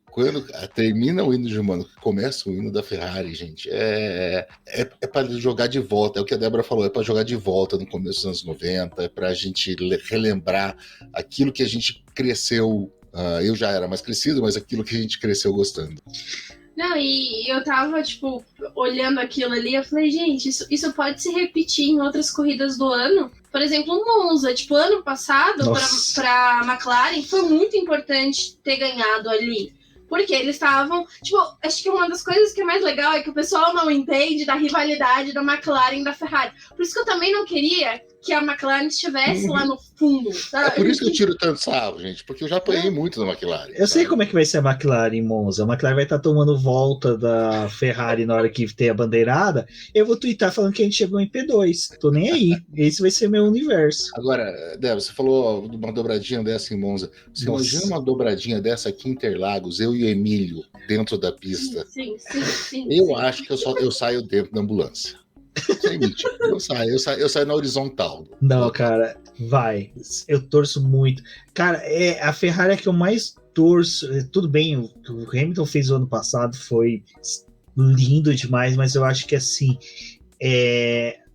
termina o hino de Mônaco, começa o hino da Ferrari, gente, é para jogar de volta, é o que a Débora falou, é para jogar de volta no começo dos anos 90, é para a gente relembrar aquilo que a gente cresceu, eu já era mais crescido, mas aquilo que a gente cresceu gostando. Não, e eu tava, tipo, olhando aquilo ali, eu falei, gente, isso pode se repetir em outras corridas do ano. Por exemplo, o Monza, tipo, ano passado, pra McLaren, foi muito importante ter ganhado ali. Porque eles estavam, tipo, acho que uma das coisas que é mais legal é que o pessoal não entende da rivalidade da McLaren e da Ferrari. Por isso que eu também não queria que a McLaren estivesse lá no fundo, sabe? É por isso que eu tiro tanto sarro, gente, porque eu já apanhei muito da McLaren. Eu sei como é que vai ser a McLaren em Monza. A McLaren vai estar tomando volta da Ferrari na hora que tem a bandeirada. Eu vou twittar falando que a gente chegou em P2. Tô nem aí. Esse vai ser meu universo. Agora, Débora, você falou de uma dobradinha dessa em Monza. Você imagina uma dobradinha dessa aqui em Interlagos, eu e o Emílio dentro da pista? Sim. Eu acho que eu saio dentro da ambulância. Sem mentir. Eu saio na horizontal. Não, cara, vai. Eu torço muito. Cara, a Ferrari é que eu mais torço. Tudo bem, o que o Hamilton fez o ano passado foi lindo demais, mas eu acho que assim,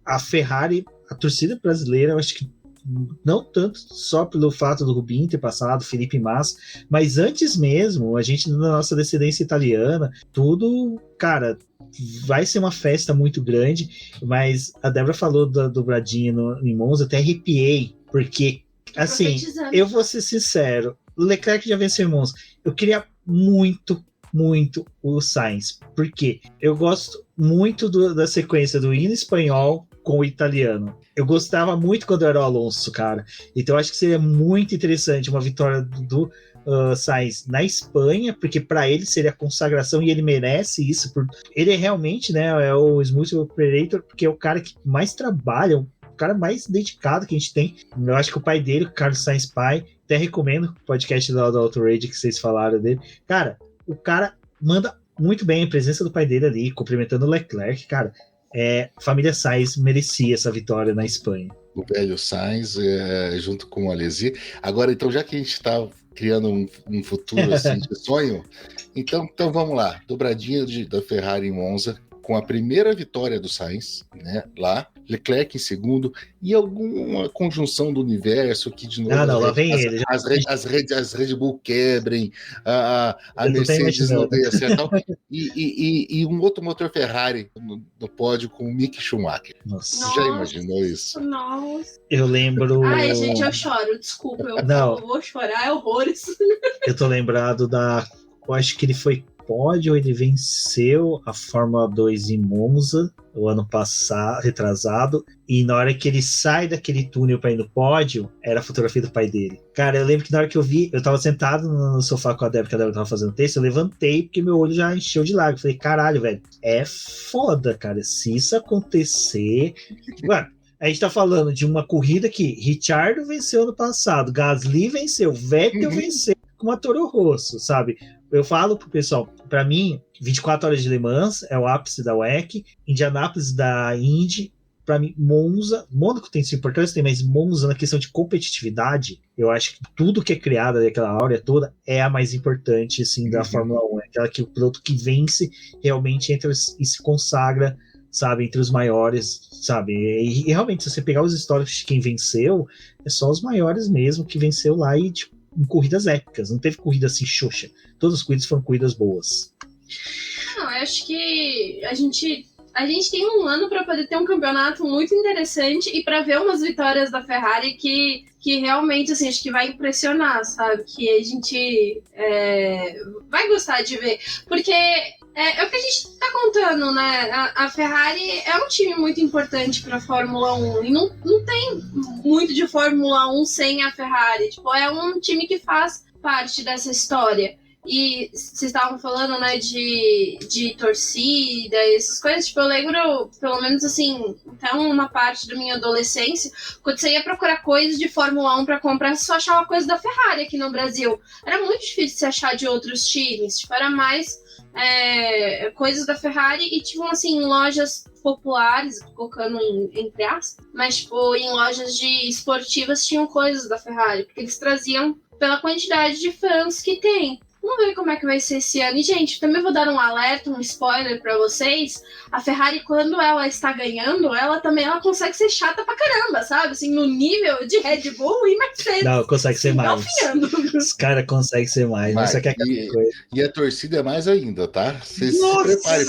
a Ferrari, a torcida brasileira, eu acho que não tanto só pelo fato do Rubinho ter passado, Felipe Massa, mas antes mesmo, a gente na nossa descendência italiana, tudo, cara, vai ser uma festa muito grande. Mas a Débora falou do dobradinho em Monza, até arrepiei, porque, assim, eu vou ser sincero, o Leclerc já venceu em Monza, eu queria muito o Sainz, porque eu gosto muito da sequência do hino espanhol com o italiano. Eu gostava muito quando era o Alonso, cara. Então eu acho que seria muito interessante uma vitória do Sainz na Espanha, porque para ele seria a consagração e ele merece isso. Ele é realmente, né, é o Smooth Operator, porque é o cara que mais trabalha, o cara mais dedicado que a gente tem. Eu acho que o pai dele, o Carlos Sainz pai, até recomendo o podcast do Auto Rage que vocês falaram dele. Cara, o cara manda muito bem a presença do pai dele ali, cumprimentando o Leclerc, cara. Família Sainz merecia essa vitória na Espanha. O velho Sainz, junto com o Alesi. Agora, então, já que a gente está criando um futuro assim, de sonho, então vamos lá. Dobradinha da Ferrari em Monza, com a primeira vitória do Sainz, né, lá, Leclerc em segundo, e alguma conjunção do universo que, de novo, lá vem ele. As Red Bull quebrem, a Mercedes não dê certo, e um outro motor Ferrari no pódio com o Mick Schumacher. Nossa. Já imaginou isso? Nossa. Eu lembro... Ai, gente, eu choro, desculpa, eu vou chorar, é horrores. Eu tô lembrado eu acho que ele foi pódio, ele venceu a Fórmula 2 em Monza o ano passado, retrasado, e na hora que ele sai daquele túnel para ir no pódio, era a fotografia do pai dele. Cara, eu lembro que na hora que eu vi, eu tava sentado no sofá com a Débora, que a Débora tava fazendo texto, eu levantei porque meu olho já encheu de lágrimas. Falei, caralho, velho, é foda, cara, se isso acontecer... Mano, a gente tá falando de uma corrida que Ricciardo venceu no passado, Gasly venceu, Vettel venceu com uma Toro Rosso, sabe? Eu falo pro pessoal, pra mim, 24 horas de Le Mans é o ápice da WEC, Indianápolis da Indy, pra mim, Monza, Mônaco tem sua importância, mas Monza na questão de competitividade, eu acho que tudo que é criado daquela áurea toda é a mais importante, assim, da Fórmula 1, é aquela que o piloto que vence realmente entra e se consagra, sabe, entre os maiores, sabe, e realmente se você pegar os históricos de quem venceu, é só os maiores mesmo que venceu lá e, tipo, em corridas épicas, não teve corrida assim xoxa, todas as corridas foram corridas boas. Não, eu acho que a gente tem um ano para poder ter um campeonato muito interessante e para ver umas vitórias da Ferrari que realmente, assim, acho que vai impressionar, sabe, que a gente vai gostar de ver, porque é o que a gente tá contando, né? A Ferrari é um time muito importante pra Fórmula 1 e não tem muito de Fórmula 1 sem a Ferrari. Tipo, é um time que faz parte dessa história. E vocês estavam falando, né, de torcida e essas coisas. Tipo, eu lembro, pelo menos assim, até uma parte da minha adolescência, quando você ia procurar coisas de Fórmula 1 pra comprar, você só achava coisa da Ferrari aqui no Brasil. Era muito difícil se achar de outros times. Tipo, era mais coisas da Ferrari e, tipo, assim, em lojas populares, colocando entre aspas, mas, tipo, em lojas de esportivas tinham coisas da Ferrari, porque eles traziam pela quantidade de fãs que tem. Vamos ver como é que vai ser esse ano. E, gente, também vou dar um alerta, um spoiler pra vocês. A Ferrari, quando ela está ganhando, ela consegue ser chata pra caramba, sabe? Assim, no nível de Red Bull e Mercedes. Não, consegue ser mais. Os caras conseguem ser mais. Mas, isso aqui é coisa. E a torcida é mais ainda, tá? Vocês se preparem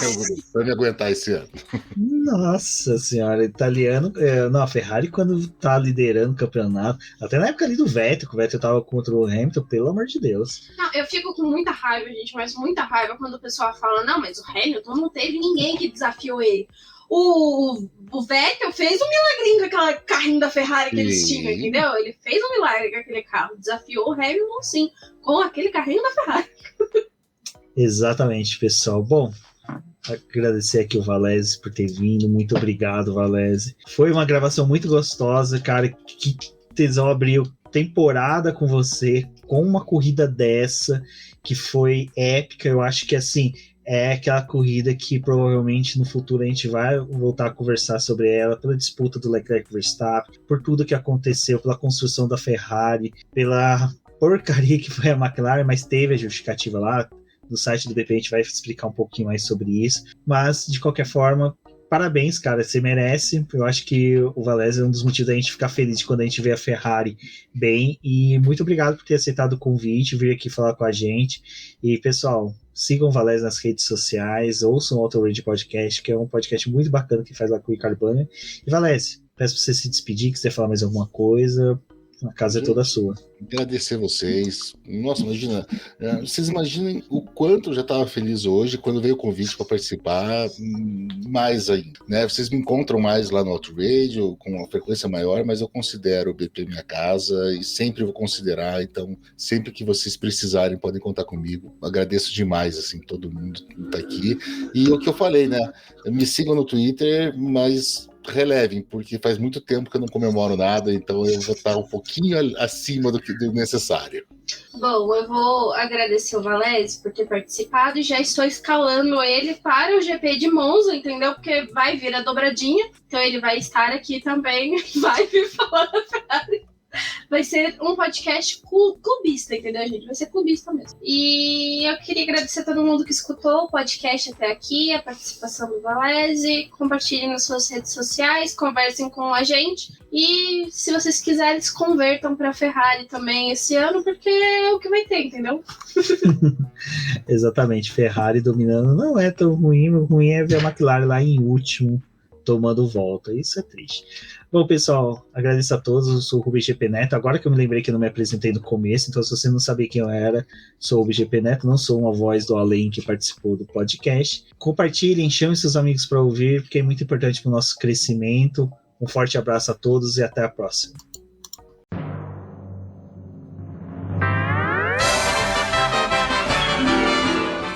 pra me aguentar esse ano. Nossa senhora, italiano... Não, a Ferrari, quando tá liderando o campeonato, até na época ali do Vettel, que o Vettel tava contra o Hamilton, pelo amor de Deus. Não, eu fico com muita raiva, gente, mas muita raiva quando o pessoal fala, não, mas o Hamilton não teve ninguém que desafiou ele. O Vettel fez um milagrinho com aquele carrinho da Ferrari que eles tinham, entendeu? Ele fez um milagre com aquele carro, desafiou o Hamilton, sim, com aquele carrinho da Ferrari. Exatamente, pessoal. Bom, agradecer aqui o Valese por ter vindo, muito obrigado, Valese. Foi uma gravação muito gostosa, cara, que tesão abriu temporada com você, com uma corrida dessa, que foi épica. Eu acho que, assim, é aquela corrida que provavelmente no futuro a gente vai voltar a conversar sobre ela, pela disputa do Leclerc Verstappen, por tudo que aconteceu, pela construção da Ferrari, pela porcaria que foi a McLaren, mas teve a justificativa lá. No site do BP a gente vai explicar um pouquinho mais sobre isso, mas de qualquer forma, parabéns, cara, você merece. Eu acho que o Valese é um dos motivos da gente ficar feliz quando a gente vê a Ferrari bem, e muito obrigado por ter aceitado o convite, vir aqui falar com a gente. E pessoal, sigam o Valese nas redes sociais, ouçam o Auto Rage Podcast, que é um podcast muito bacana que faz lá com o Ricardo Banner. E Valese, peço pra você se despedir, quiser falar mais alguma coisa, a casa é toda sua. Agradecer vocês. Nossa, imagina. Vocês imaginem o quanto eu já estava feliz hoje quando veio o convite para participar, mais ainda. Né? Vocês me encontram mais lá no Auto Radio, com uma frequência maior, mas eu considero o BP minha casa e sempre vou considerar. Então, sempre que vocês precisarem, podem contar comigo. Agradeço demais, assim, todo mundo que está aqui. E o que eu falei, né? Me sigam no Twitter, mas relevem, porque faz muito tempo que eu não comemoro nada, então eu vou estar um pouquinho acima do necessário. Bom, eu vou agradecer o Valese por ter participado e já estou escalando ele para o GP de Monza, entendeu? Porque vai vir a dobradinha, então ele vai estar aqui também, vai vir falar da Ferrari. Vai ser um podcast clubista, entendeu, gente? Vai ser clubista mesmo. E eu queria agradecer a todo mundo que escutou o podcast até aqui, a participação do Valese. Compartilhem nas suas redes sociais, conversem com a gente. E se vocês quiserem, se convertam para a Ferrari também esse ano, porque é o que vai ter, entendeu? Exatamente, Ferrari dominando não é tão ruim. O ruim é ver a McLaren lá em último, tomando volta. Isso é triste. Bom, pessoal, agradeço a todos. Eu sou o Rubens GP Neto. Agora que eu me lembrei que eu não me apresentei no começo, então se você não sabia quem eu era, sou o Rubens GP Neto, não sou uma voz do além que participou do podcast. Compartilhem, chamem seus amigos para ouvir, porque é muito importante para o nosso crescimento. Um forte abraço a todos e até a próxima.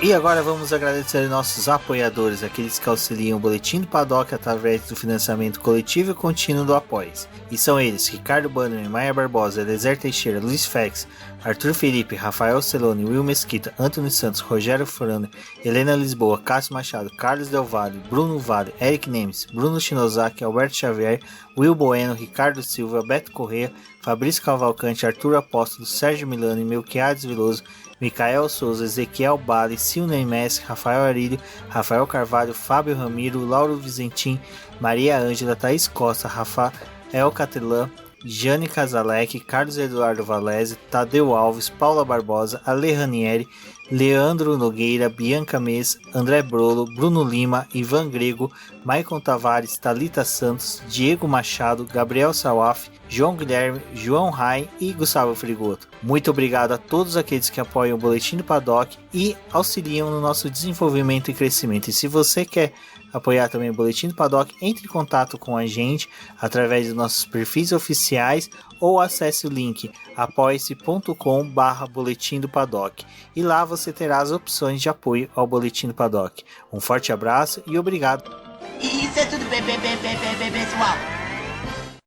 E agora vamos agradecer nossos apoiadores, aqueles que auxiliam o Boletim do Paddock através do financiamento coletivo e contínuo do Apoies. E são eles: Ricardo Bannerman, Maia Barbosa, Eliezer Teixeira, Luiz Fex, Arthur Felipe, Rafael Celone, Will Mesquita, Antônio Santos, Rogério Furano, Helena Lisboa, Cássio Machado, Carlos Del Valle, Bruno Vale, Eric Nemes, Bruno Shinozaki, Alberto Xavier, Will Bueno, Ricardo Silva, Beto Corrêa, Fabrício Cavalcante, Arthur Apóstolo, Sérgio Milano, Melquiades Veloso, Micael Souza, Ezequiel Bale, Silney Messi, Rafael Arilho, Rafael Carvalho, Fábio Ramiro, Lauro Vizentim, Maria Ângela, Thaís Costa, Rafael Catelã, Jane Casalec, Carlos Eduardo Valese, Tadeu Alves, Paula Barbosa, Ale Ranieri, Leandro Nogueira, Bianca Mês, André Brolo, Bruno Lima, Ivan Grego, Maicon Tavares, Thalita Santos, Diego Machado, Gabriel Sawaf, João Guilherme, João Rai e Gustavo Frigoto. Muito obrigado a todos aqueles que apoiam o Boletim do Paddock e auxiliam no nosso desenvolvimento e crescimento. E se você quer apoiar também o Boletim do Paddock, entre em contato com a gente através dos nossos perfis oficiais ou acesse o link apoia-se.com/Boletim do Paddock e lá você terá as opções de apoio ao Boletim do Paddock. Um forte abraço e obrigado. Isso é tudo bem, pessoal.